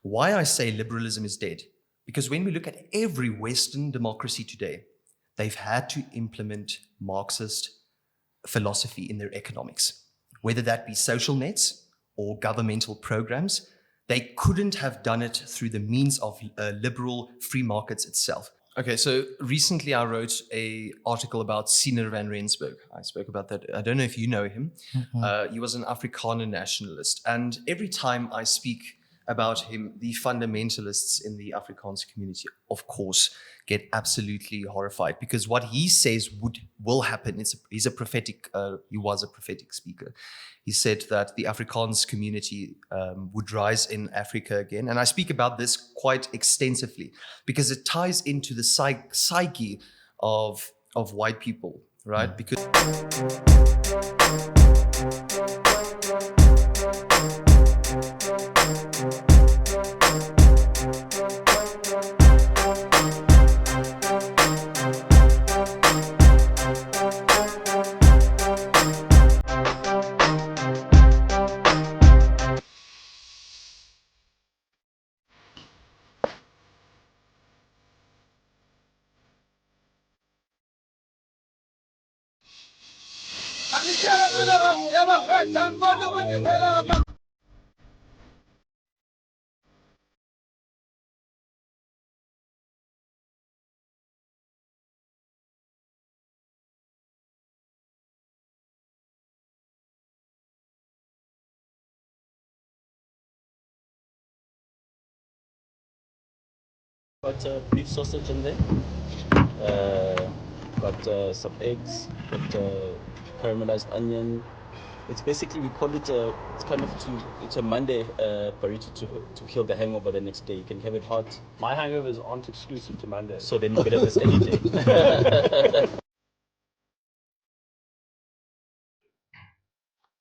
Why I say liberalism is dead? Because when we look at every Western democracy today, they've had to implement Marxist philosophy in their economics, whether that be social nets or governmental programs. They couldn't have done it through the means of liberal free markets itself. Okay, so recently I wrote an article about Siener van Rensburg. I spoke about that. I don't know if you know him. He was an Afrikaner nationalist. And every time I speak about him, the fundamentalists in the Afrikaans community, of course, get absolutely horrified, because what he says will happen. He was a prophetic speaker. He said that the Afrikaans community would rise in Africa again. And I speak about this quite extensively because it ties into the psyche of white people, right? Because got beef sausage in there, got some eggs, got caramelized onion. It's basically, we call it it's a Monday burrito to kill the hangover the next day. You can have it hot. My hangovers aren't exclusive to Monday. So then you can have this any day.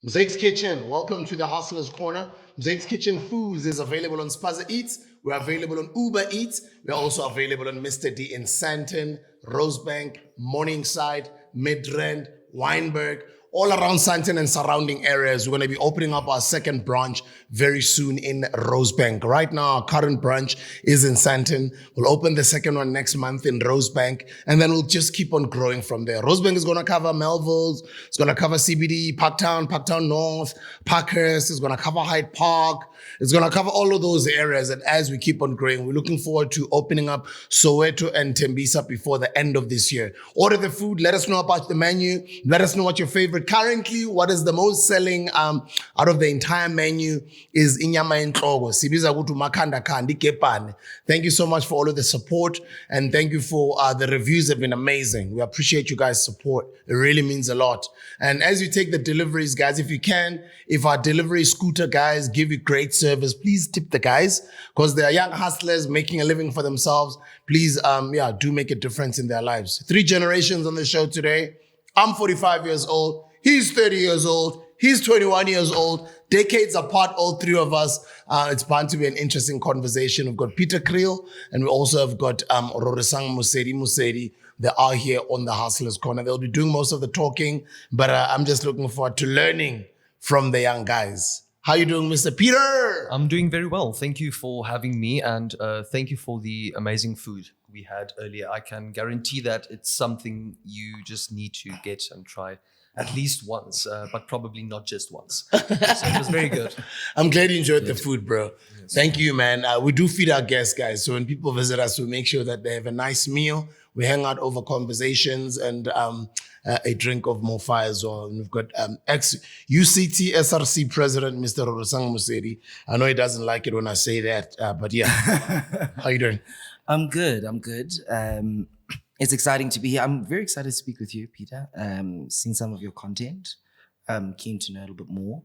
Mosaic's Kitchen, welcome to the Hustler's Corner. Mosaic's Kitchen Foods is available on Spaza Eats. We're available on Uber Eats. We're also available on Mr. D in Sandton, Rosebank, Morningside, Midrand, Wynberg, all around Sandton and surrounding areas. We're going to be opening up our second branch very soon in Rosebank. Right now, our current branch is in Sandton. We'll open the second one next month in Rosebank, and then we'll just keep on growing from there. Rosebank is going to cover Melville's, it's going to cover CBD, Parktown North, Parkhurst, it's going to cover Hyde Park, it's going to cover all of those areas. And as we keep on growing, we're looking forward to opening up Soweto and Tembisa before the end of this year. Order the food, let us know about the menu, let us know what your favorite. Currently, what is the most selling out of the entire menu is inyama enhloko. Sibiza kuthi makhanda khandi kepane. Thank you so much for all of the support, and thank you for the reviews have been amazing. We appreciate you guys' support. It really means a lot. And as you take the deliveries, guys, if you can, if our delivery scooter guys give you great service, please tip the guys, because they are young hustlers making a living for themselves. Please, do make a difference in their lives. 3 generations on the show today. I'm 45 years old. He's 30 years old. He's 21 years old. Decades apart, all 3 of us. It's bound to be an interesting conversation. We've got PIETER KRIEL, and we also have got Rorisang Musedi. They are here on the Hustlers Corner. They'll be doing most of the talking, but I'm just looking forward to learning from the young guys. How you doing, Mr. PIETER? I'm doing very well. Thank you for having me, and thank you for the amazing food we had earlier. I can guarantee that it's something you just need to get and try at least once, but probably not just once. So it was very good. I'm glad you enjoyed the food, bro. Yes. Thank you, man. We do feed our guests, guys. So when people visit us, we make sure that they have a nice meal. We hang out over conversations and a drink of Mofa as well. And we've got ex-UCT SRC President, Mr. Rorisang Musedi. I know he doesn't like it when I say that, but yeah. How you doing? I'm good. It's exciting to be here. I'm very excited to speak with you, PIETER. Seen some of your content. Keen to know a little bit more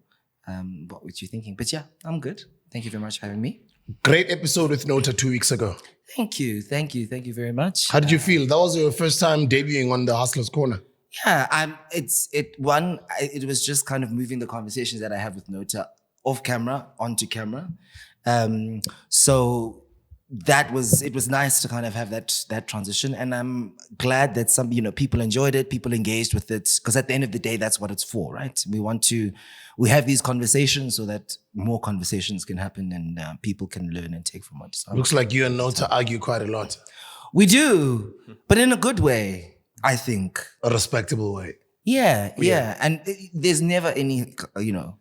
what you're thinking. But yeah, I'm good. Thank you very much for having me. Great episode with Nota 2 weeks ago. Thank you very much. How did you feel? That was your first time debuting on the Hustlers Corner. Yeah, it was just kind of moving the conversations that I have with Nota off camera onto camera. So it was nice to kind of have that transition, and I'm glad that some people enjoyed it, people engaged with it, because at the end of the day, that's what it's for, right? We have these conversations so that more conversations can happen and people can learn and take from it. So Looks like you and Nota argue quite a lot. we do, but in a good way, I think. A respectable way. Yeah. And there's never any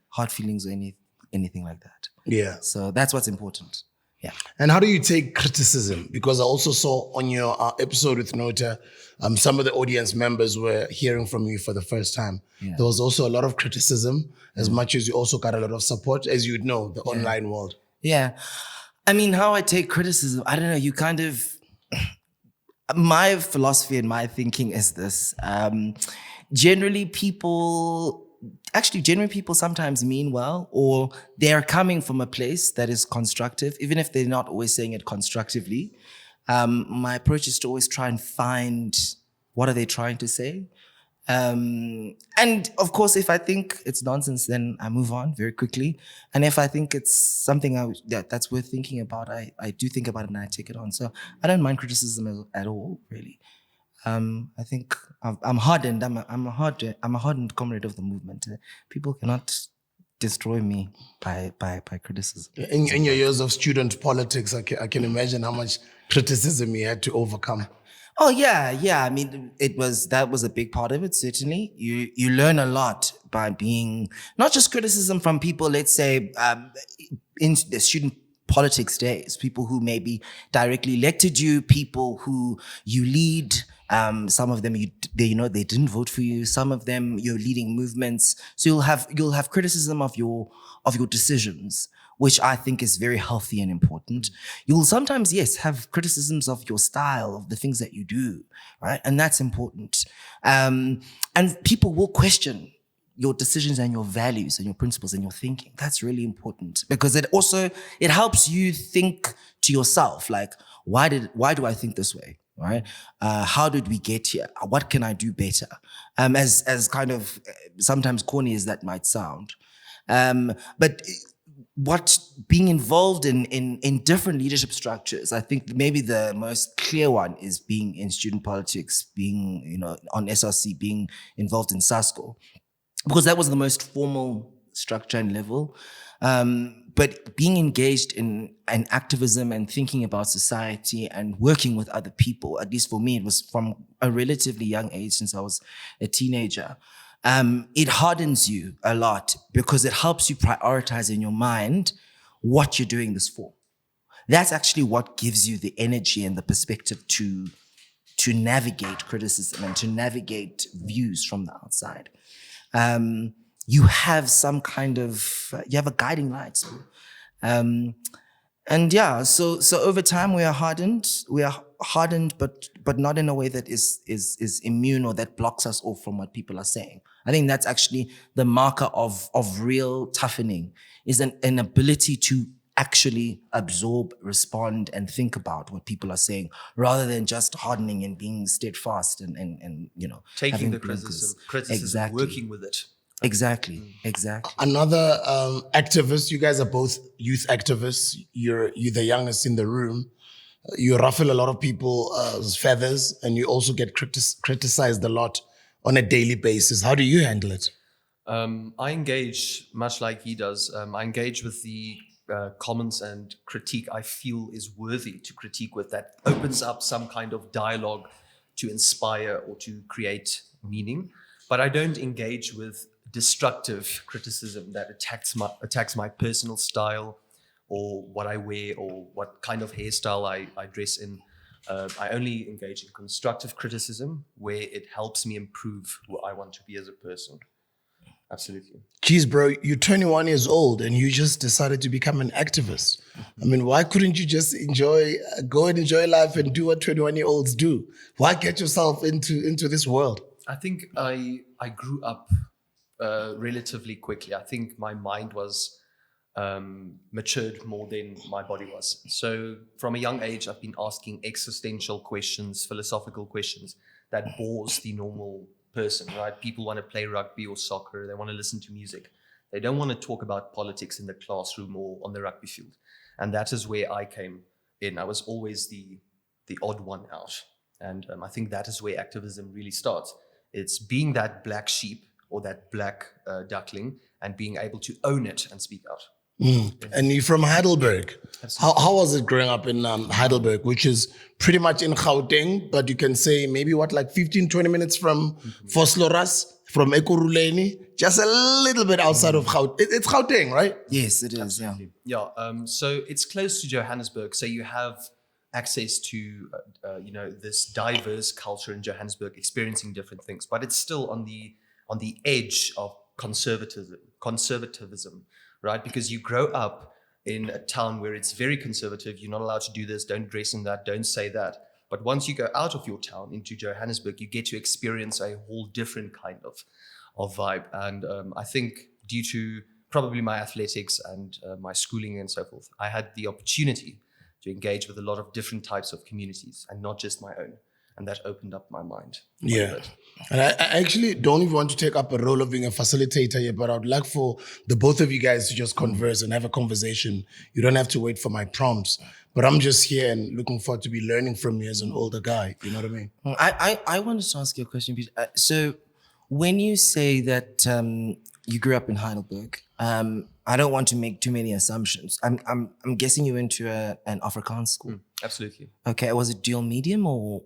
hard feelings or anything like that. Yeah. So that's what's important. Yeah. And how do you take criticism? Because I also saw on your episode with Nota, some of the audience members were hearing from you for the first time. Yeah. There was also a lot of criticism, as much as you also got a lot of support, as you'd know, the online world. Yeah. I mean, how I take criticism, I don't know, my philosophy and my thinking is this. Generally people sometimes mean well, or they're coming from a place that is constructive, even if they're not always saying it constructively. My approach is to always try and find what are they trying to say. And of course, if I think it's nonsense, then I move on very quickly. And if I think it's something that's worth thinking about, I do think about it and I take it on. So I don't mind criticism at all, really. I think I'm hardened. I'm a hardened comrade of the movement. People cannot destroy me by criticism. In your years of student politics, I can imagine how much criticism you had to overcome. Oh yeah. I mean, that was a big part of it. Certainly, you learn a lot by being not just criticism from people. Let's say in the student politics days, people who maybe directly elected you, people who you lead. Some of them they didn't vote for you. Some of them you're leading movements. So you'll have criticism of your decisions, which I think is very healthy and important. You'll sometimes, yes, have criticisms of your style, of the things that you do, right? And that's important. And people will question your decisions and your values and your principles and your thinking. That's really important because it helps you think to yourself, like, why do I think this way? Right? How did we get here? What can I do better? As kind of sometimes corny as that might sound. But what being involved in different leadership structures, I think maybe the most clear one is being in student politics, being, on SRC, being involved in SASCO, because that was the most formal structure and level. But being engaged in activism and thinking about society and working with other people, at least for me, it was from a relatively young age since I was a teenager. It hardens you a lot because it helps you prioritize in your mind what you're doing this for. That's actually what gives you the energy and the perspective to navigate criticism and to navigate views from the outside. You have some kind of, you have a guiding light. And yeah, so over time we are hardened, but not in a way that is immune or that blocks us off from what people are saying. I think that's actually the marker of real toughening, is an ability to actually absorb, respond, and think about what people are saying, rather than just hardening and being steadfast and taking the blinkers. criticism, Exactly. working with it. Exactly. Another activist, you guys are both youth activists. You're the youngest in the room. You ruffle a lot of people's feathers, and you also get criticized a lot on a daily basis. How do you handle it? I engage much like he does. I engage with the comments and critique I feel is worthy to critique with, that opens up some kind of dialogue to inspire or to create meaning. But I don't engage with destructive criticism that attacks my personal style or what I wear or what kind of hairstyle I dress in. I only engage in constructive criticism where it helps me improve who I want to be as a person. Absolutely. Geez, bro, you're 21 years old and you just decided to become an activist. I mean, why couldn't you just go and enjoy life and do what 21-year-olds do? Why get yourself into this world? I think I grew up relatively quickly. I think my mind was matured more than my body was. So from a young age, I've been asking existential questions, philosophical questions that bores the normal person, right? People want to play rugby or soccer. They want to listen to music. They don't want to talk about politics in the classroom or on the rugby field. And that is where I came in. I was always the odd one out. And I think that is where activism really starts. It's being that black sheep or that black duckling and being able to own it and speak out. And you're from Heidelberg. How was it growing up in Heidelberg, which is pretty much in Gauteng, but you can say maybe like 15, 20 minutes from Vosloorus, from Ekurhuleni, just a little bit outside of Gauteng. It's Gauteng, right? Yes, it is. Yeah. So it's close to Johannesburg. So you have access to, this diverse culture in Johannesburg, experiencing different things, but it's still on the edge of conservatism, right? Because you grow up in a town where it's very conservative. You're not allowed to do this. Don't dress in that. Don't say that. But once you go out of your town into Johannesburg, you get to experience a whole different kind of vibe. And I think due to probably my athletics and my schooling and so forth, I had the opportunity to engage with a lot of different types of communities and not just my own. And that opened up my mind. Yeah. And I actually don't even want to take up a role of being a facilitator here, but I would like for the both of you guys to just converse and have a conversation. You don't have to wait for my prompts, but I'm just here and looking forward to be learning from you as an older guy. You know what I mean? I wanted to ask you a question, Peter. So when you say that you grew up in Heidelberg, I don't want to make too many assumptions. I'm guessing you went to an Afrikaans school. Absolutely. Okay, was it dual medium or?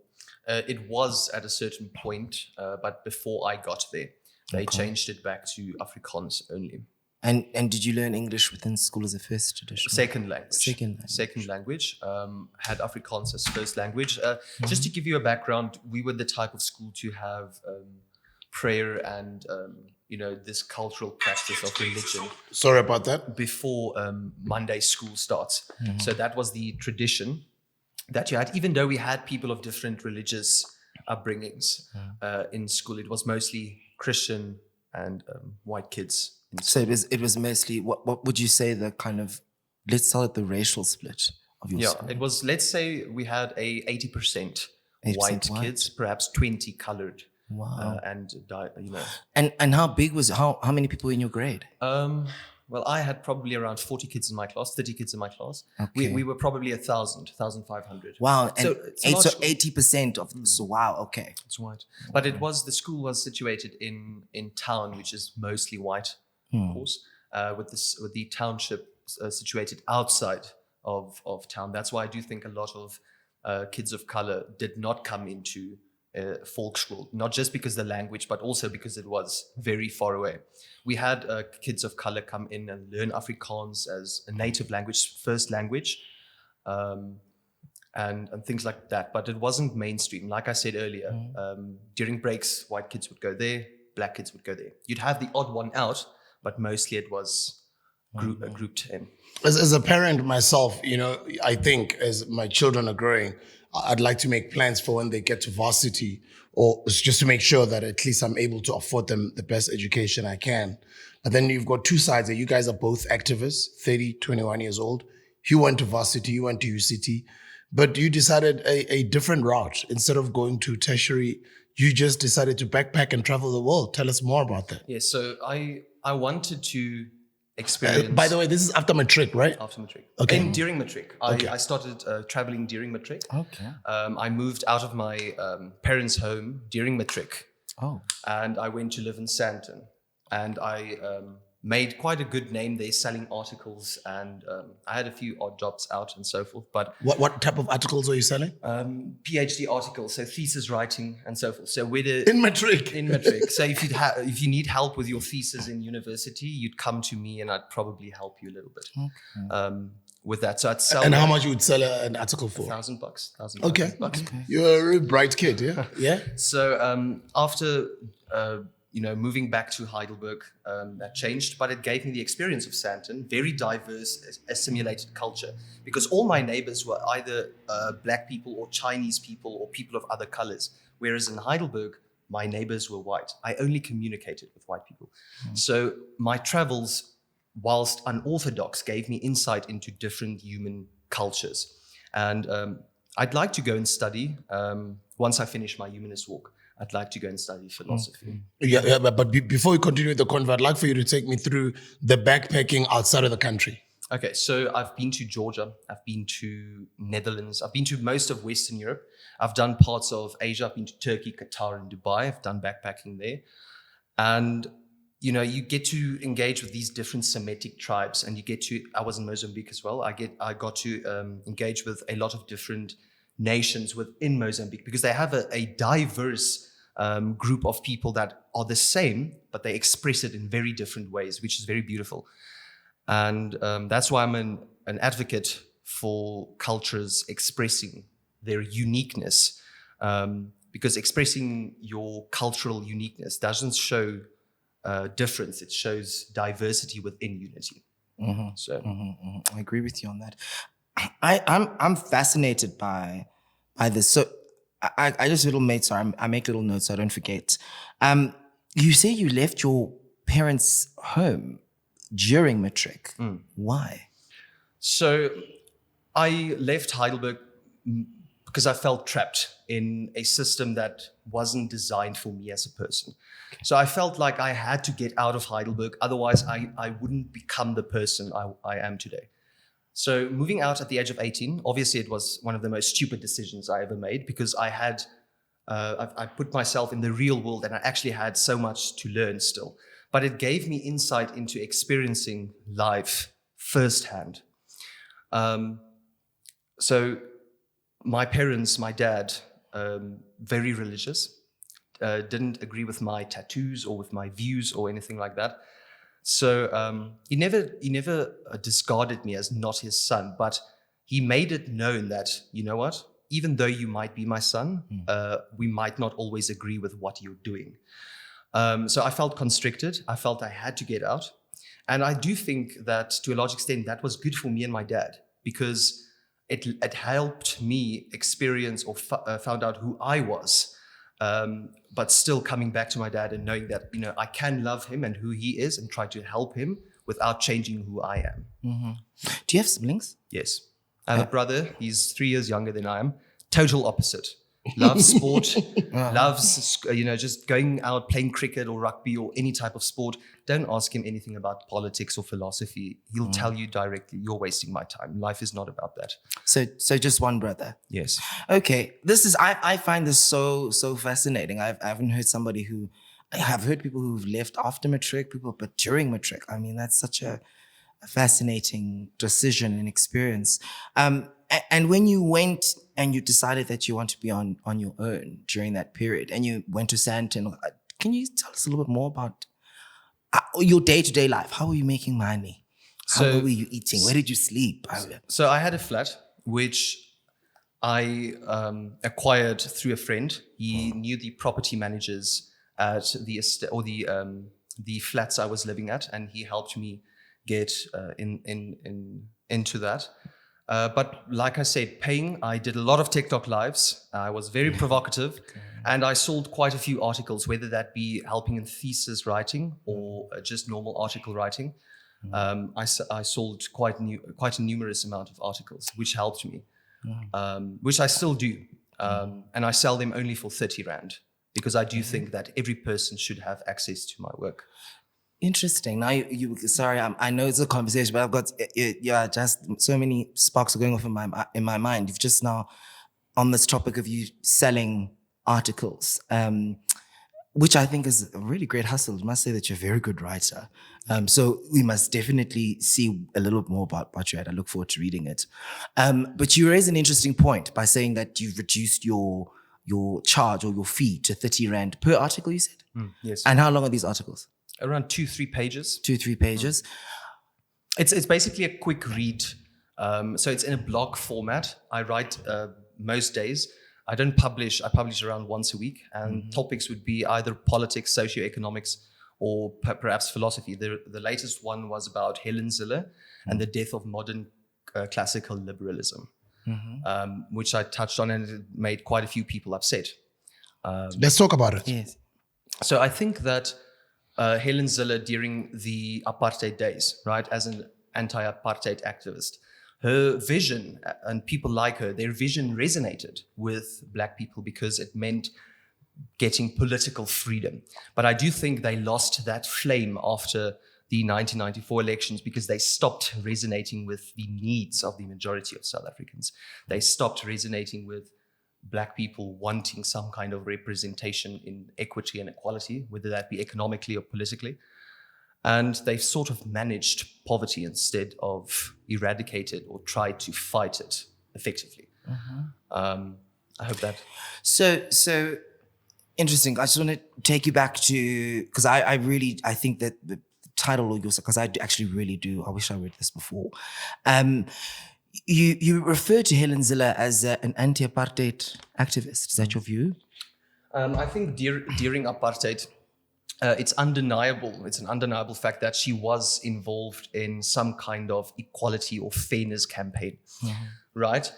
It was at a certain point, but before I got there, they changed it back to Afrikaans only. And did you learn English within school as a first edition? Second language. Had Afrikaans as first language. Just to give you a background, we were the type of school to have prayer and this cultural practice of religion. Sorry about that. Before Monday school starts. So that was the tradition that you had, even though we had people of different religious upbringings in school. It was mostly Christian and white kids. So it was mostly, what would you say the kind of, let's call it the racial split of your school? It was, let's say we had a 80% white kids, perhaps 20 colored. Wow. And how big was, how many people in your grade? Well, I had probably around 40 kids in my class, 30 kids in my class. Okay. We were probably 1,500. Wow. So, and so 80% of, so wow, okay. That's right. But the school was situated in town, which is mostly white, of course, with the township situated outside of town. That's why I do think a lot of kids of color did not come into Volksschule, not just because the language, but also because it was very far away. We had kids of color come in and learn Afrikaans as a native language, first language, and things like that. But it wasn't mainstream. Like I said earlier, during breaks, white kids would go there, black kids would go there. You'd have the odd one out, but mostly it was grouped in. As a parent myself, I think as my children are growing, I'd like to make plans for when they get to varsity, or just to make sure that at least I'm able to afford them the best education I can. But then you've got two sides. You guys are both activists, 30, 21 years old. You went to varsity, you went to UCT, but you decided a different route. Instead of going to tertiary, you just decided to backpack and travel the world. Tell us more about that. Yes, so I wanted to experience. By the way, this is after matric, right? After matric. Okay. And during matric. I started traveling during matric. Okay. I moved out of my parents' home during matric. Oh. And I went to live in Sandton. And I made quite a good name there selling articles. And I had a few odd jobs out and so forth. But what type of articles were you selling? PhD articles, so thesis writing and so forth. So in matric. In matric. So if you need help with your thesis in university, you'd come to me and I'd probably help you a little bit with that. So I'd sell. And how much you would sell an article for? $1,000. Okay. $1,000. You're a really bright kid, yeah? Yeah. So after moving back to Heidelberg, that changed, but it gave me the experience of Sandton, very diverse, assimilated culture, because all my neighbors were either black people or Chinese people or people of other colors, whereas in Heidelberg, my neighbors were white. I only communicated with white people. So my travels, whilst unorthodox, gave me insight into different human cultures. And I'd like to go and study, once I finish my humanist walk, I'd like to go and study philosophy. Yeah, but before we continue with the convo, I'd like for you to take me through the backpacking outside of the country. Okay, so I've been to Georgia, I've been to Netherlands, I've been to most of Western Europe. I've done parts of Asia, I've been to Turkey, Qatar, and Dubai. I've done backpacking there. And, you know, you get to engage with these different Semitic tribes, and I was in Mozambique as well. I got to engage with a lot of different nations within Mozambique, because they have a diverse group of people that are the same, but they express it in very different ways, which is very beautiful. And that's why I'm an advocate for cultures expressing their uniqueness, because expressing your cultural uniqueness doesn't show difference, it shows diversity within unity. So I agree with you on that. I'm fascinated by this. So I just I make little notes so I don't forget. You say you left your parents' home during matric. Why? So I left Heidelberg because I felt trapped in a system that wasn't designed for me as a person. So I felt like I had to get out of Heidelberg, otherwise I wouldn't become the person I am today. So moving out at the age of 18, obviously it was one of the most stupid decisions I ever made, because I put myself in the real world and I actually had so much to learn still. But it gave me insight into experiencing life firsthand. So my parents, my dad, very religious, didn't agree with my tattoos or with my views or anything like that. So he never discarded me as not his son, but he made it known that, you know what, even though you might be my son, we might not always agree with what you're doing. So I felt constricted. I felt I had to get out. And I do think that to a large extent, that was good for me and my dad, because it helped me experience or found out who I was. But still coming back to my dad and knowing that, you know, I can love him and who he is and try to help him without changing who I am. Do you have siblings? Yes. I have a brother. He's 3 years younger than I am. Total opposite. Loves sport, loves, just going out, playing cricket or rugby or any type of sport. Don't ask him anything about politics or philosophy. He'll tell you directly, you're wasting my time. Life is not about that. So just one brother? Yes. Okay. I find this so fascinating. I haven't heard somebody who, I have heard people who've left after matric, but during matric. I mean, that's such a fascinating decision and experience. And when you went and you decided that you want to be on your own during that period, and you went to Sandton, can you tell us a little bit more about your day-to-day life? How were you making money? How were you eating? Where did you sleep? So I had a flat, which I acquired through a friend. He knew the property managers at the flats I was living at, and he helped me get into that. But like I said, I did a lot of TikTok lives. I was very provocative, and I sold quite a few articles, whether that be helping in thesis writing or just normal article writing. I sold quite a numerous amount of articles, which helped me, which I still do. And I sell them only for 30 Rand, because I do think that every person should have access to my work. Interesting. Now, sorry, I know it's a conversation, but I've got just so many sparks are going off in my mind. You've just now on this topic of you selling articles, which I think is a really great hustle. I must say that you're a very good writer. So we must definitely see a little bit more about you. I look forward to reading it. But you raise an interesting point by saying that you've reduced your charge or your fee to 30 Rand per article, you said? Yes. And how long are these articles? Around 2-3 pages. 2-3 pages. It's basically a quick read. So it's in a blog format. I write most days. I don't publish. I publish around once a week. And topics would be either politics, socioeconomics, or perhaps philosophy. The latest one was about Helen Zille and the death of modern classical liberalism, which I touched on, and it made quite a few people upset. Let's talk about it. Yes. So I think that Helen Zille, during the apartheid days, right, as an anti-apartheid activist, her vision, and people like her, their vision resonated with Black people because it meant getting political freedom. But I do think they lost that flame after the 1994 elections because they stopped resonating with the needs of the majority of South Africans. They stopped resonating with Black people wanting some kind of representation in equity and equality, whether that be economically or politically. And they've sort of managed poverty instead of eradicate it or try to fight it effectively. I hope that. So interesting. I just want to take you back to, because I think that the title of yours, because I actually really do, I wish I read this before. You refer to Helen Zille as an anti-apartheid activist. Is that your view? I think during apartheid, it's undeniable. It's an undeniable fact that she was involved in some kind of equality or fairness campaign, right?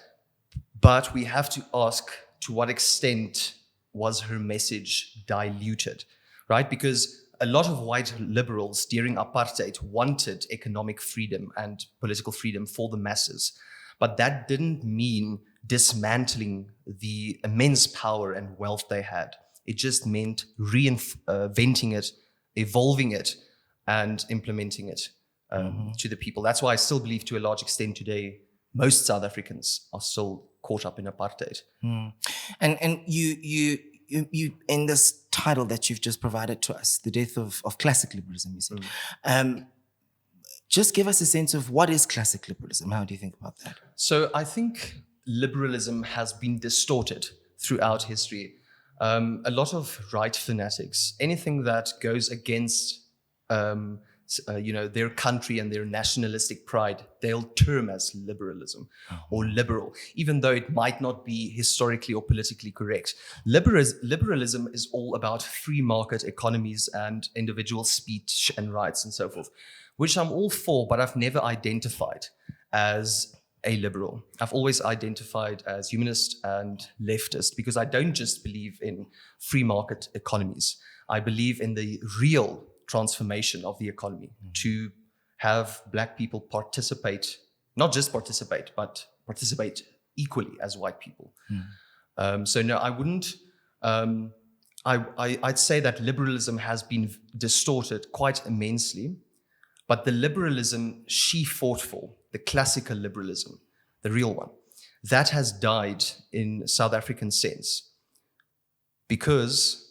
But we have to ask, to what extent was her message diluted, right? Because a lot of white liberals during apartheid wanted economic freedom and political freedom for the masses. But that didn't mean dismantling the immense power and wealth they had. It just meant reinventing it, evolving it, and implementing it to the people. That's why I still believe, to a large extent today, most South Africans are still caught up in apartheid. And you in this title that you've just provided to us, The Death of Classic Liberalism, you said. Just give us a sense of what is classic liberalism. How do you think about that? So I think liberalism has been distorted throughout history. A lot of right fanatics, anything that goes against their country and their nationalistic pride, they'll term as liberalism or liberal, even though it might not be historically or politically correct. Liberalism is all about free market economies and individual speech and rights and so forth, which I'm all for, but I've never identified as a liberal. I've always identified as humanist and leftist because I don't just believe in free market economies. I believe in the real transformation of the economy to have Black people participate, not just participate, but participate equally as white people. So no, I wouldn't, I'd say that liberalism has been distorted quite immensely, but the liberalism she fought for, the classical liberalism, the real one, that has died in South African sense because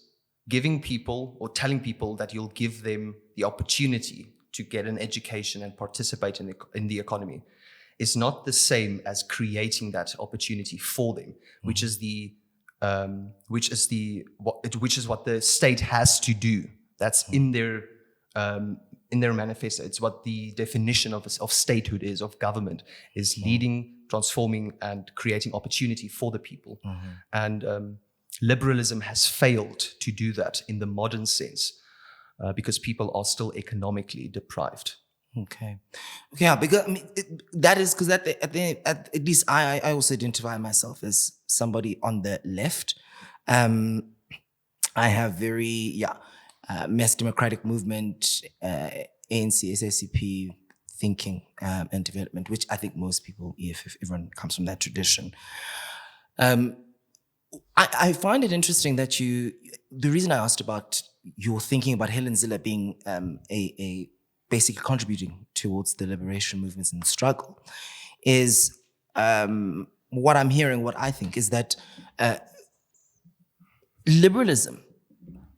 giving people or telling people that you'll give them the opportunity to get an education and participate in the economy is not the same as creating that opportunity for them, which is what the state has to do. That's in their manifesto. It's what the definition of statehood is, of government, is leading, transforming, and creating opportunity for the people. And liberalism has failed to do that in the modern sense because people are still economically deprived. Okay, yeah, because I mean that is because at least I also identify myself as somebody on the left. I have very mass democratic movement, ANC, SSCP thinking and development, which I think most people, if everyone comes from that tradition. I find it interesting that the reason I asked about your thinking about Helen Zille being a basically contributing towards the liberation movements and the struggle is what I'm hearing, what I think is that liberalism,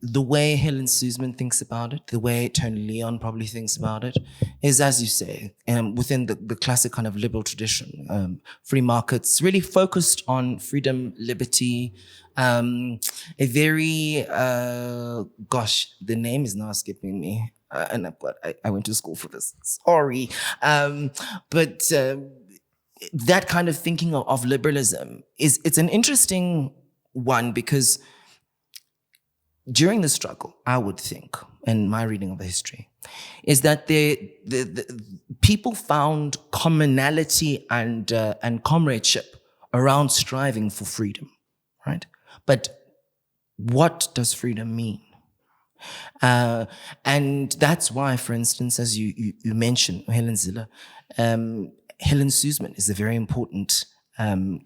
the way Helen Suzman thinks about it, the way Tony Leon probably thinks about it, is, as you say, within the classic kind of liberal tradition, free markets, really focused on freedom, liberty, a very, the name is now escaping me, and I went to school for this, sorry, but that kind of thinking of liberalism it's an interesting one because during the struggle, I would think, and my reading of the history, is that the people found commonality and comradeship around striving for freedom, right? But what does freedom mean? And that's why, for instance, as you mentioned, Helen Zille, Helen Suzman is a very important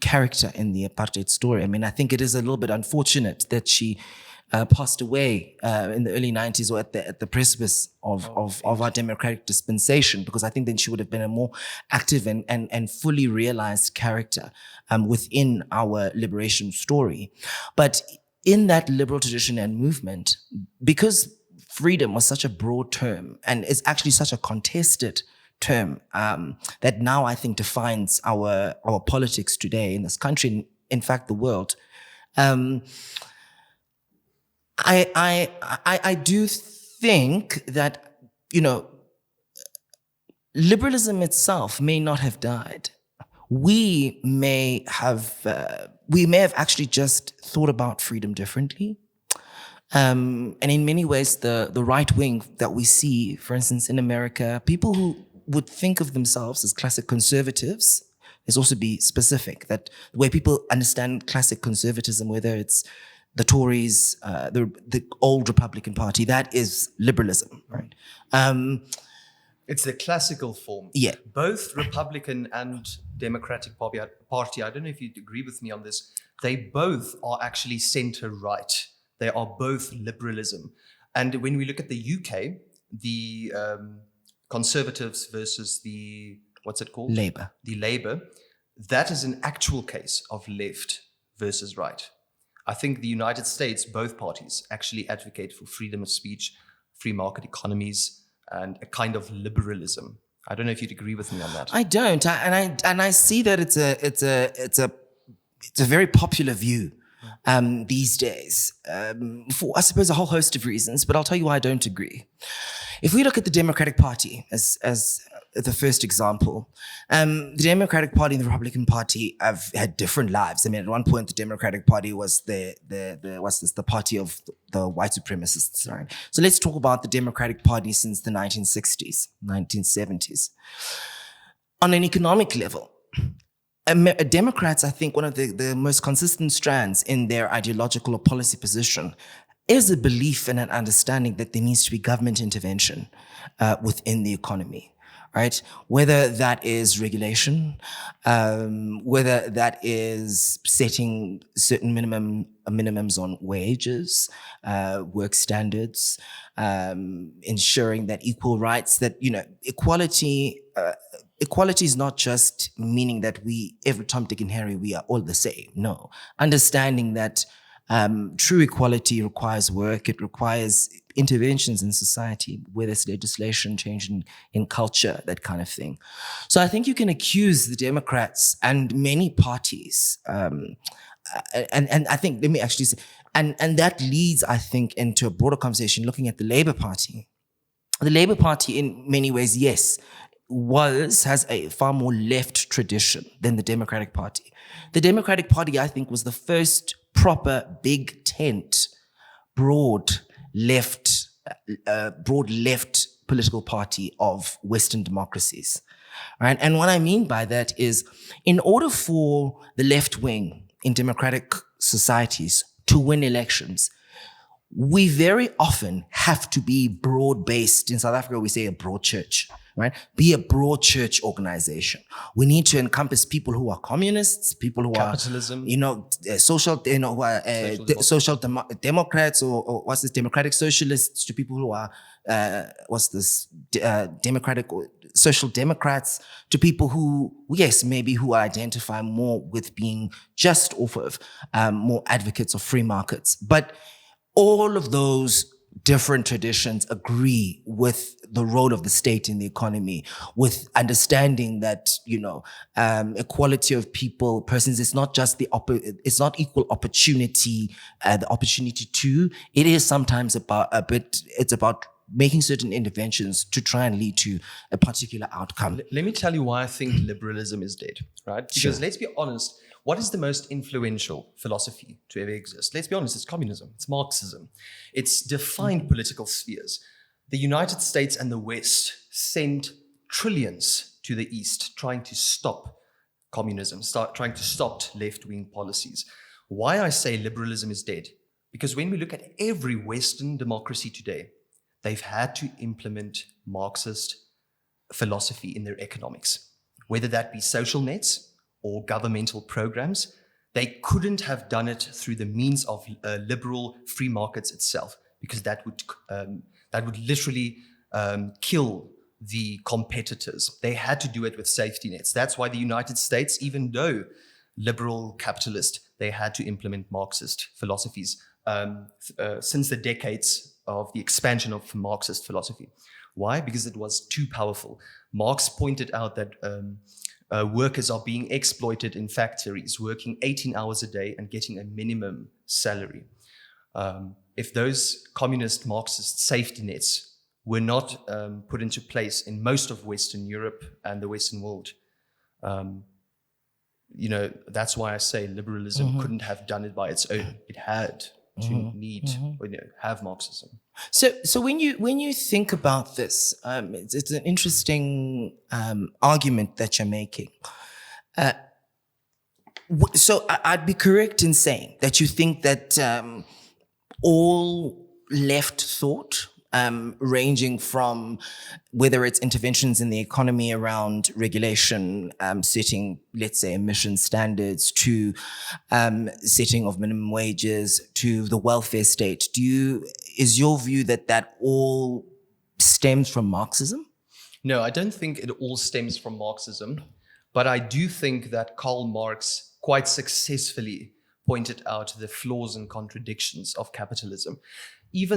character in the apartheid story. I mean, I think it is a little bit unfortunate that she passed away in the early 90s or at the precipice of our democratic dispensation, because I think then she would have been a more active and fully realized character within our liberation story. But in that liberal tradition and movement, because freedom was such a broad term and is actually such a contested term that now I think defines our politics today in this country, and in fact the world. I do think that, liberalism itself may not have died. We may have actually just thought about freedom differently. And in many ways, the right wing that we see, for instance, in America, people who would think of themselves as classic conservatives, let's also be specific, that the way people understand classic conservatism, whether it's the Tories, the old Republican Party, that is liberalism, right? It's the classical form. Yeah. Both Republican and Democratic Party, I don't know if you'd agree with me on this, they both are actually center-right. They are both liberalism. And when we look at the UK, the Conservatives versus the, what's it called? Labour. The Labour, that is an actual case of left versus right. I think the United States, both parties actually advocate for freedom of speech, free market economies, and a kind of liberalism. I don't know if you'd agree with me on that. I don't, and I see that it's a very popular view these days, for I suppose a whole host of reasons. But I'll tell you why I don't agree. If we look at the Democratic Party as the first example, the Democratic Party and the Republican Party have had different lives. I mean, at one point, the Democratic Party was the party of the white supremacists, right? So let's talk about the Democratic Party since the 1960s, 1970s. On an economic level, Democrats, I think one of the most consistent strands in their ideological or policy position is a belief and an understanding that there needs to be government intervention within the economy, right? Whether that is regulation, whether that is setting certain minimums on wages, work standards, ensuring that equal rights, that, equality is not just meaning that every Tom, Dick, and Harry, we are all the same. No. Understanding that true equality requires work, it requires interventions in society, whether it's legislation, change in culture, that kind of thing. So I think you can accuse the Democrats and many parties, and I think, let me actually say, and that leads, I think, into a broader conversation looking at the Labour Party. The Labour Party, in many ways, yes, has a far more left tradition than the Democratic Party. The Democratic Party, I think, was the first proper big tent, broad left political party of Western democracies. Right? And what I mean by that is, in order for the left wing in democratic societies to win elections, we very often have to be broad-based. In South Africa, we say a broad church, right? Be a broad church organization. We need to encompass people who are communists, people who Capitalism. are, social democrats, or what's this, democratic socialists, to people who are, democratic or social democrats, to people who, yes, maybe who identify more with being just off of more advocates of free markets. But all of those different traditions agree with the role of the state in the economy, with understanding that, equality of persons is not just it's not equal opportunity, the opportunity to, it is sometimes it's about making certain interventions to try and lead to a particular outcome. Let me tell you why I think liberalism is dead, right? Because let's be honest, what is the most influential philosophy to ever exist? Let's be honest, it's communism, it's Marxism. It's defined political spheres. The United States and the West sent trillions to the East trying to stop communism, trying to stop left-wing policies. Why I say liberalism is dead? Because when we look at every Western democracy today, they've had to implement Marxist philosophy in their economics, whether that be social nets or governmental programs. They couldn't have done it through the means of liberal free markets itself, because that would literally kill the competitors. They had to do it with safety nets. That's why the United States, even though liberal capitalist, they had to implement Marxist philosophies since the decades of the expansion of Marxist philosophy. Why? Because it was too powerful. Marx pointed out that workers are being exploited in factories, working 18 hours a day and getting a minimum salary. If those communist Marxist safety nets were not put into place in most of Western Europe and the Western world, that's why I say liberalism couldn't have done it by its own. It had to have Marxism. So when you think about this, it's an interesting argument that you're making. So I'd be correct in saying that you think that all left thought, ranging from whether it's interventions in the economy around regulation, setting, let's say, emission standards, to setting of minimum wages, to the welfare state, is your view that all stems from Marxism? No, I don't think it all stems from Marxism, but I do think that Karl Marx quite successfully pointed out the flaws and contradictions of capitalism.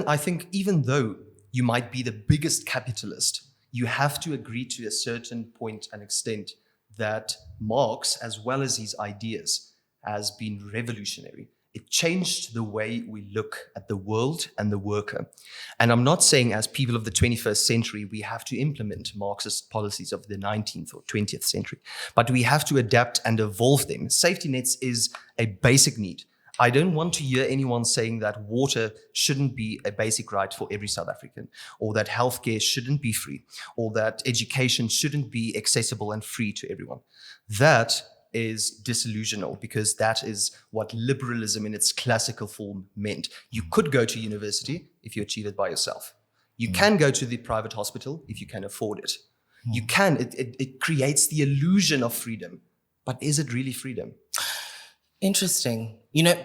I think even though you might be the biggest capitalist, you have to agree to a certain point and extent that Marx, as well as his ideas, has been revolutionary. It changed the way we look at the world and the worker. And I'm not saying as people of the 21st century, we have to implement Marxist policies of the 19th or 20th century, but we have to adapt and evolve them. Safety nets is a basic need. I don't want to hear anyone saying that water shouldn't be a basic right for every South African, or that healthcare shouldn't be free, or that education shouldn't be accessible and free to everyone. That is disillusional, because that is what liberalism in its classical form meant. You could go to university if you achieve it by yourself. You can go to the private hospital if you can afford it. You can, it creates the illusion of freedom, but is it really freedom? Interesting.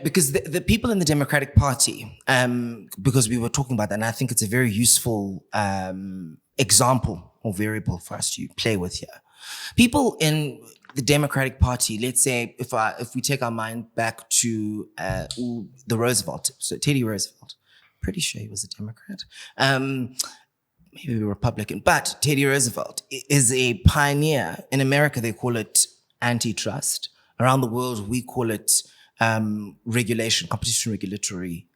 Because the people in the Democratic Party, because we were talking about that, and I think it's a very useful example or variable for us to play with here. People in the Democratic Party, let's say, if we take our mind back to the Roosevelt, so Teddy Roosevelt, pretty sure he was a Democrat, maybe a Republican, but Teddy Roosevelt is a pioneer. In America, they call it antitrust. Around the world, we call it regulation, competition regulatory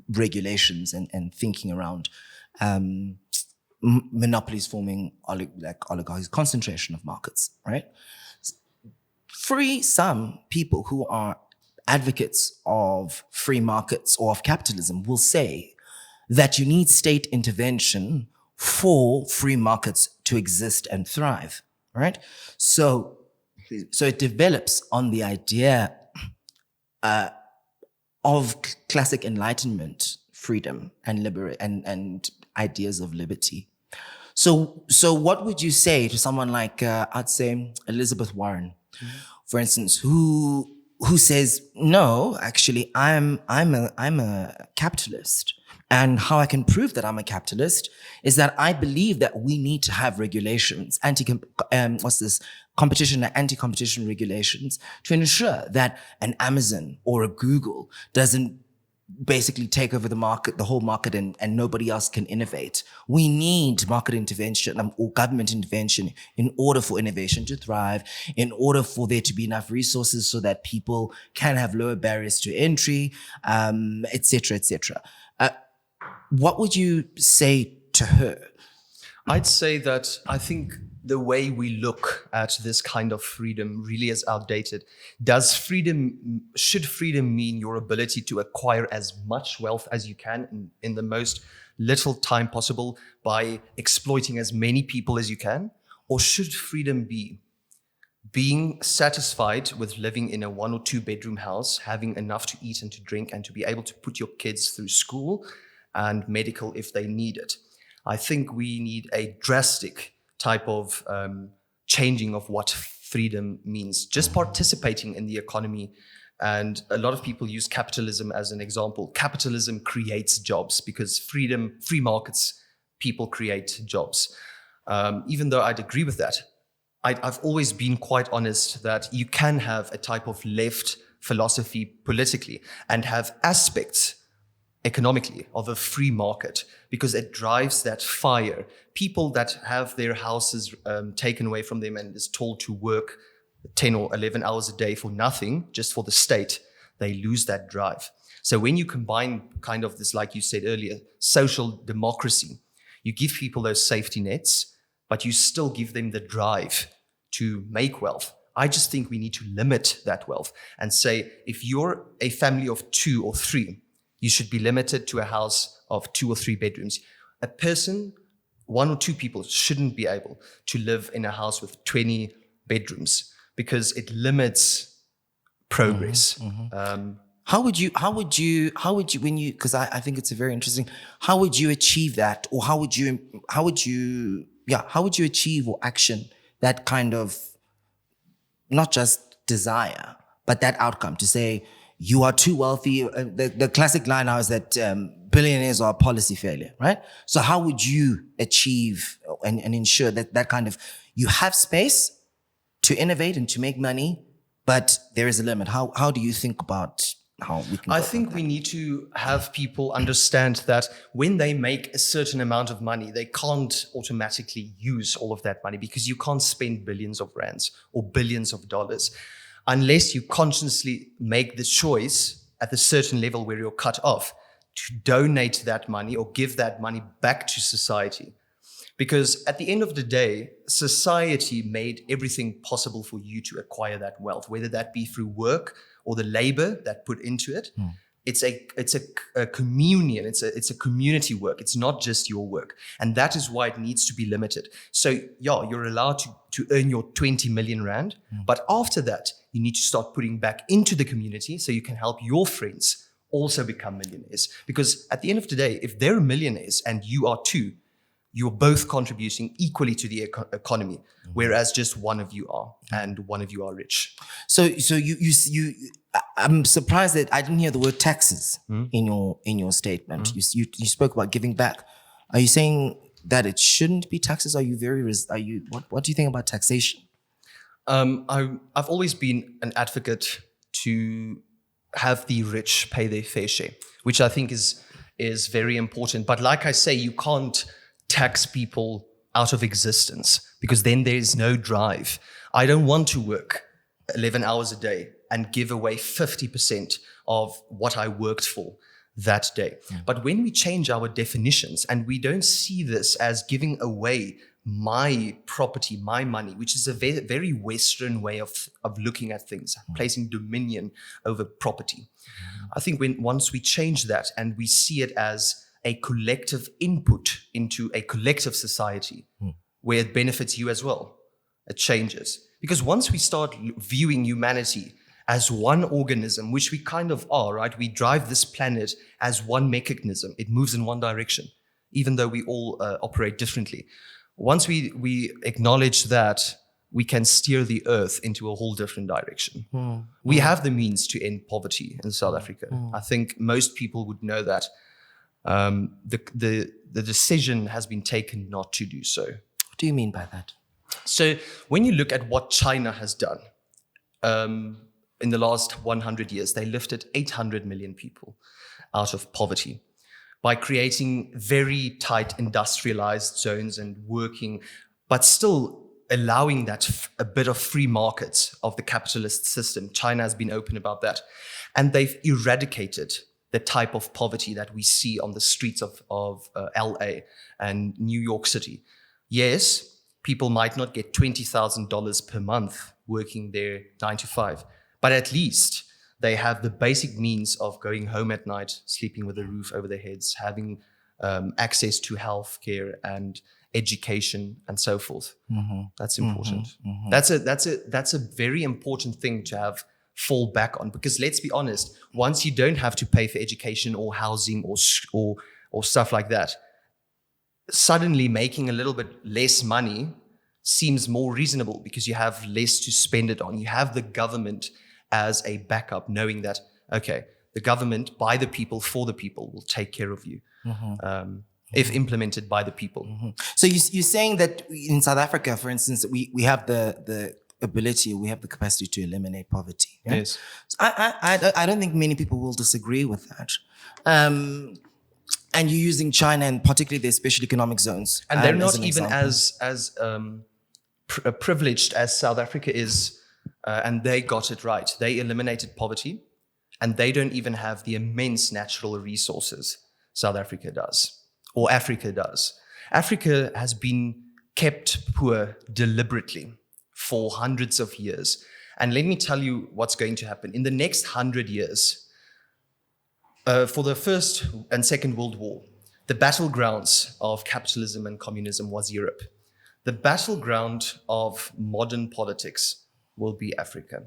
regulations, and thinking around monopolies forming oligarchies, concentration of markets, right? Some people who are advocates of free markets or of capitalism will say that you need state intervention for free markets to exist and thrive, right? So it develops on the idea of classic Enlightenment, freedom and ideas of liberty. So what would you say to someone like I'd say Elizabeth Warren, for instance, who says, no, actually I'm a capitalist, and how I can prove that I'm a capitalist is that I believe that we need to have regulations, competition and anti-competition regulations, to ensure that an Amazon or a Google doesn't basically take over the market, the whole market, and nobody else can innovate. We need market intervention or government intervention in order for innovation to thrive, in order for there to be enough resources so that people can have lower barriers to entry, et cetera, et cetera. What would you say to her? I'd say that I think the way we look at this kind of freedom really is outdated. Should freedom mean your ability to acquire as much wealth as you can in the most little time possible by exploiting as many people as you can? Or should freedom be being satisfied with living in a 1 or 2 bedroom house, having enough to eat and to drink, and to be able to put your kids through school and medical if they need it? I think we need a drastic type of changing of what freedom means. Just participating in the economy. And a lot of people use capitalism as an example. Capitalism creates jobs because free markets, people create jobs. Even though I'd agree with that, I've always been quite honest that you can have a type of left philosophy politically and have aspects economically of a free market because it drives that fire. People that have their houses taken away from them and is told to work 10 or 11 hours a day for nothing, just for the state, they lose that drive. So when you combine kind of this, like you said earlier, social democracy, you give people those safety nets, but you still give them the drive to make wealth. I just think we need to limit that wealth and say, if you're a family of 2 or 3, you should be limited to a house of 2 or 3 bedrooms. A person, 1 or 2 people shouldn't be able to live in a house with 20 bedrooms because it limits progress. How would you, when you, because I think it's a very interesting, how would you achieve that? Or how would you achieve or action that kind of, not just desire, but that outcome to say, you are too wealthy. The classic line now is that billionaires are a policy failure, right? So how would you achieve and ensure that kind of, you have space to innovate and to make money, but there is a limit? How do you think about how we can? I think we need to have people understand that when they make a certain amount of money, they can't automatically use all of that money because you can't spend billions of rands or billions of dollars unless you consciously make the choice at a certain level where you're cut off to donate that money or give that money back to society. Because at the end of the day, society made everything possible for you to acquire that wealth, whether that be through work or the labor that put into it. It's a communion. It's a community work. It's not just your work. And that is why it needs to be limited. So yeah, you're allowed to earn your 20 million rand. But after that, you need to start putting back into the community so you can help your friends also become millionaires. Because at the end of the day, if they're millionaires and you are too, you're both contributing equally to the economy, whereas just one of you are, and one of you are rich. So you I'm surprised that I didn't hear the word taxes in your statement. You spoke about giving back. Are you saying that it shouldn't be taxes? What do you think about taxation? I've always been an advocate to have the rich pay their fair share, which I think is very important. But like I say, you can't tax people out of existence because then there's no drive. I don't want to work 11 hours a day and give away 50% of what I worked for that day. But when we change our definitions and we don't see this as giving away my property, my money, which is a very, very Western way of looking at things, placing dominion over property. I think once we change that and we see it as a collective input into a collective society where it benefits you as well, it changes. Because once we start viewing humanity as one organism, which we kind of are, right? We drive this planet as one mechanism. It moves in one direction, even though we all operate differently. Once we acknowledge that, we can steer the earth into a whole different direction. We have the means to end poverty in South Africa. I think most people would know that. The decision has been taken not to do so. What do you mean by that? So when you look at what China has done in the last 100 years, they lifted 800 million people out of poverty by creating very tight industrialized zones and working, but still allowing that a bit of free markets of the capitalist system. China has been open about that. And they've eradicated the type of poverty that we see on the streets of LA and New York City. Yes, people might not get $20,000 per month working their 9 to 5, but at least they have the basic means of going home at night, sleeping with a roof over their heads, having access to healthcare and education and so forth. That's important. That's a very important thing to have fall back on, because let's be honest, once you don't have to pay for education or housing or stuff like that, suddenly making a little bit less money seems more reasonable because you have less to spend it on. You have the government as a backup, knowing that, okay, the government by the people, for the people, will take care of you if implemented by the people. So you're saying that in South Africa, for instance, we have the ability, we have the capacity to eliminate poverty. Yeah? Yes. So I don't think many people will disagree with that. And you're using China and particularly their special economic zones. And they're as not an even example. as privileged as South Africa is, and they got it right. They eliminated poverty, and they don't even have the immense natural resources South Africa does, or Africa does. Africa has been kept poor deliberately for hundreds of years. And let me tell you what's going to happen. In the next 100 years, for the First and Second World War, the battlegrounds of capitalism and communism was Europe. The battleground of modern politics will be Africa.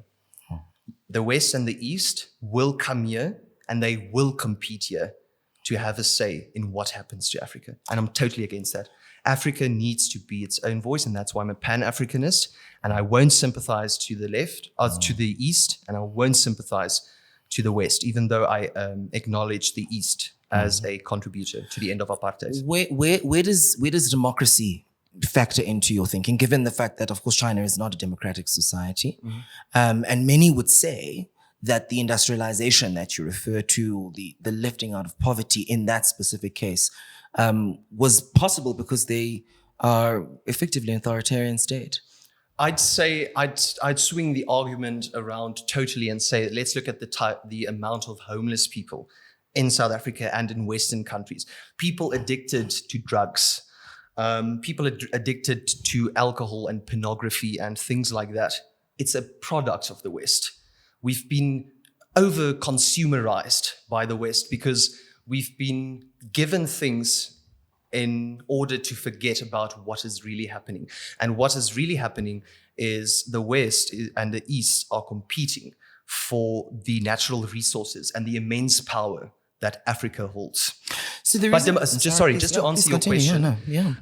The West and the East will come here and they will compete here to have a say in what happens to Africa. And I'm totally against that. Africa needs to be its own voice, and that's why I'm a Pan-Africanist, and I won't sympathize to the left, to the East, and I won't sympathize to the West, even though I acknowledge the East as a contributor to the end of apartheid. Where does democracy factor into your thinking, given the fact that, of course, China is not a democratic society? And many would say that the industrialization that you refer to, the lifting out of poverty in that specific case, was possible because they are effectively an authoritarian state. I'd say I'd swing the argument around totally and say, let's look at the amount of homeless people in South Africa and in Western countries. People addicted to drugs, people addicted to alcohol and pornography and things like that. It's a product of the West. We've been over-consumerized by the West because we've been given things in order to forget about what is really happening. And what is really happening is the West and the East are competing for the natural resources and the immense power that Africa holds. So there But is just to answer your question, Yeah.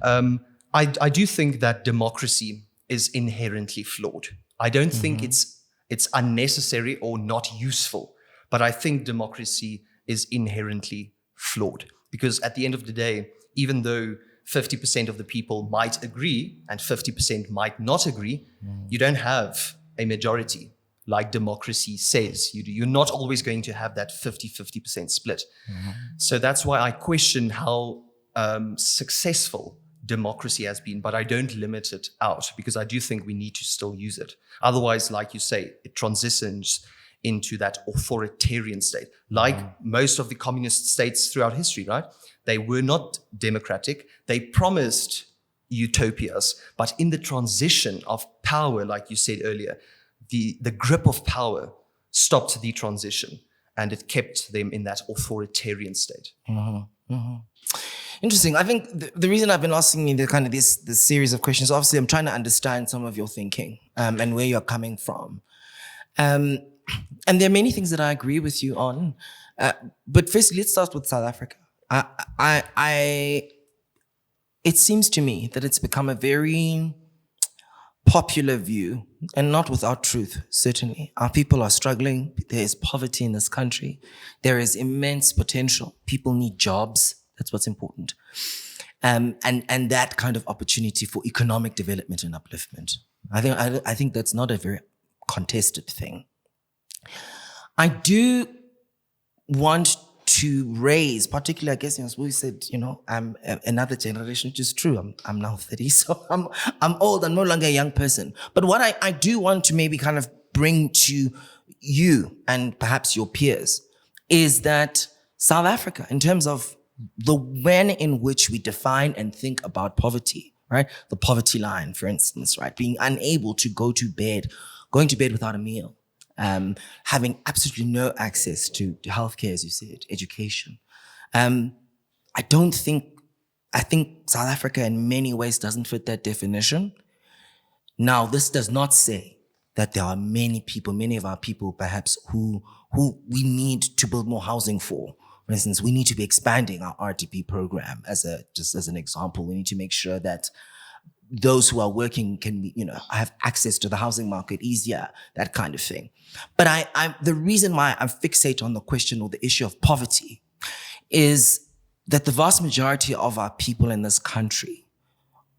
I do think that democracy is inherently flawed. I don't think it's unnecessary or not useful, but I think democracy is inherently flawed because at the end of the day, even though 50% of the people might agree and 50% might not agree, you don't have a majority like democracy says you do. You're not always going to have that 50-50% split. So that's why I question how successful democracy has been, but I don't limit it out because I do think we need to still use it. Otherwise, like you say, it transitions into that authoritarian state, like most of the communist states throughout history, right? They were not democratic. They promised utopias, but in the transition of power, like you said earlier, the grip of power stopped the transition and it kept them in that authoritarian state. Interesting. I think the reason I've been asking you this series of questions, obviously I'm trying to understand some of your thinking and where you're coming from. And there are many things that I agree with you on. But first, let's start with South Africa. It seems to me that it's become a very popular view, and not without truth, certainly. Our people are struggling. There is poverty in this country. There is immense potential. People need jobs. That's what's important. And that kind of opportunity for economic development and upliftment. I think that's not a very contested thing. I do want to raise, particularly, I guess, as we said, I'm another generation, which is true. I'm now 30, so I'm old. I'm no longer a young person. But what I do want to maybe kind of bring to you and perhaps your peers is that South Africa, in terms of the way in which we define and think about poverty, right? The poverty line, for instance, right? Being unable to going to bed without a meal. Having absolutely no access to healthcare, as you said, education. I think South Africa in many ways doesn't fit that definition. Now, this does not say that there are many of our people perhaps who we need to build more housing for. For instance, we need to be expanding our RDP program just as an example. We need to make sure that those who are working can, have access to the housing market easier, that kind of thing. But the reason why I'm fixated on the question or the issue of poverty is that the vast majority of our people in this country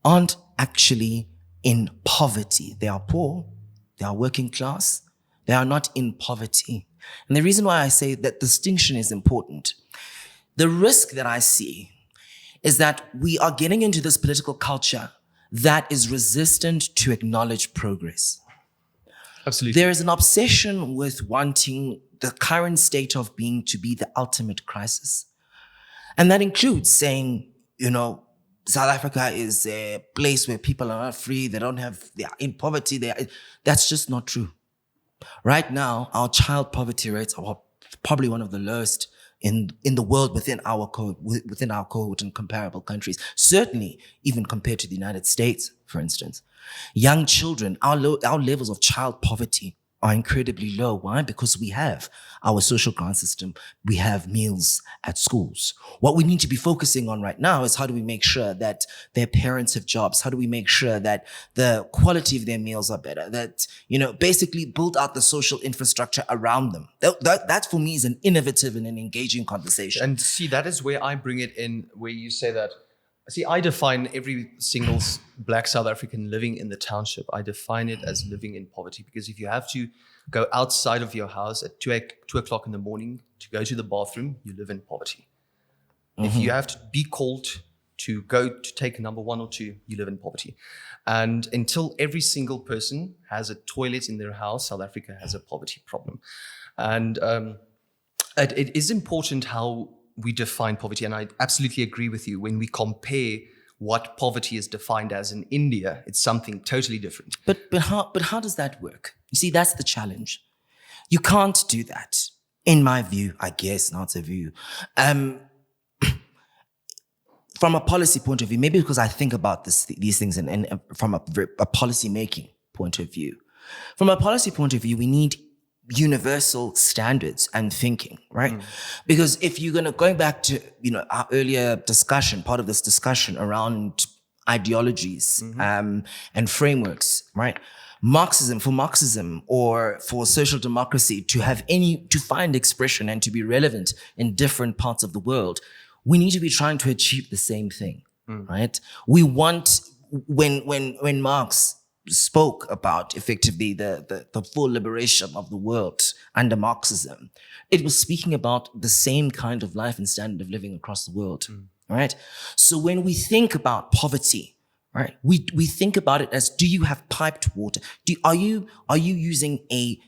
aren't actually in poverty. They are poor, they are working class, they are not in poverty. And the reason why I say that distinction is important, the risk that I see is that we are getting into this political culture that is resistant to acknowledge progress. Absolutely. There is an obsession with wanting the current state of being to be the ultimate crisis. And that includes saying, South Africa is a place where people are not free, they are in poverty. That's just not true. Right now, our child poverty rates are probably one of the lowest in the world within our cohort and comparable countries. Certainly, even compared to the United States, for instance. Young children, our levels of child poverty are incredibly low. Why? Because we have our social grant system. We have meals at schools. What we need to be focusing on right now is how do we make sure that their parents have jobs? How do we make sure that the quality of their meals are better? That, basically build out the social infrastructure around them. That for me is an innovative and an engaging conversation. And see, that is where I bring it in, where you say that. See, I define every single Black South African living in the township, I define it as living in poverty. Because if you have to go outside of your house at 2 o'clock in the morning to go to the bathroom, you live in poverty. If you have to be called to go to take number 1 or 2, you live in poverty. And until every single person has a toilet in their house, South Africa has a poverty problem. And it is important how we define poverty, and I absolutely agree with you. When we compare what poverty is defined as in India, it's something totally different. But how does that work? You see, that's the challenge. You can't do that, in my view, I guess, not a view. From a policy point of view, maybe because I think about these things and from a policy making point of view. From a policy point of view, we need universal standards and thinking, right? Because if you're going back to, our earlier discussion, part of this discussion around ideologies, and frameworks, right? For Marxism or for social democracy to find expression and to be relevant in different parts of the world, we need to be trying to achieve the same thing, right? We want, when Marx spoke about effectively the full liberation of the world under Marxism, it was speaking about the same kind of life and standard of living across the world, right? So when we think about poverty, right, we think about it as, do you have piped water? Are you using a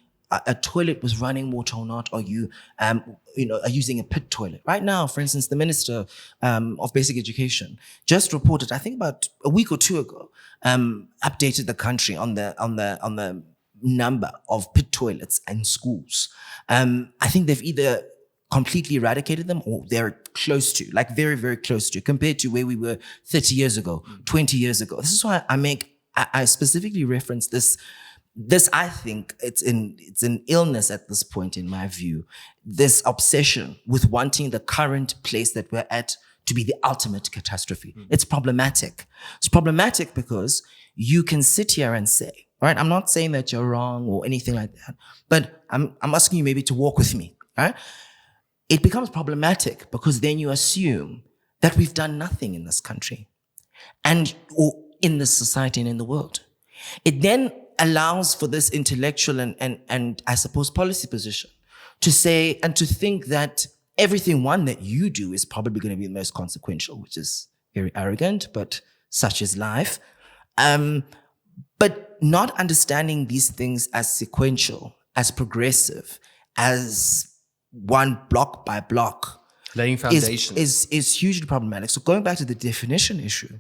toilet with running water or not? Are you are using a pit toilet? Right now, for instance, the Minister of Basic Education just reported, I think about a week or 2 ago, updated the country on the number of pit toilets in schools. I think they've either completely eradicated them or they're close to, like very, very close to, compared to where we were 30 years ago, 20 years ago. This is why I specifically reference this. This, I think, it's an illness at this point, in my view. This obsession with wanting the current place that we're at to be the ultimate catastrophe. It's problematic. It's problematic because you can sit here and say, right, I'm not saying that you're wrong or anything like that, but I'm asking you maybe to walk with me, right? It becomes problematic because then you assume that we've done nothing in this country or in this society and in the world. It then allows for this intellectual and I suppose policy position to say and to think that everything that you do is probably going to be the most consequential, which is very arrogant, but such is life. But not understanding these things as sequential, as progressive, as one block by block, laying foundations is hugely problematic. So going back to the definition issue,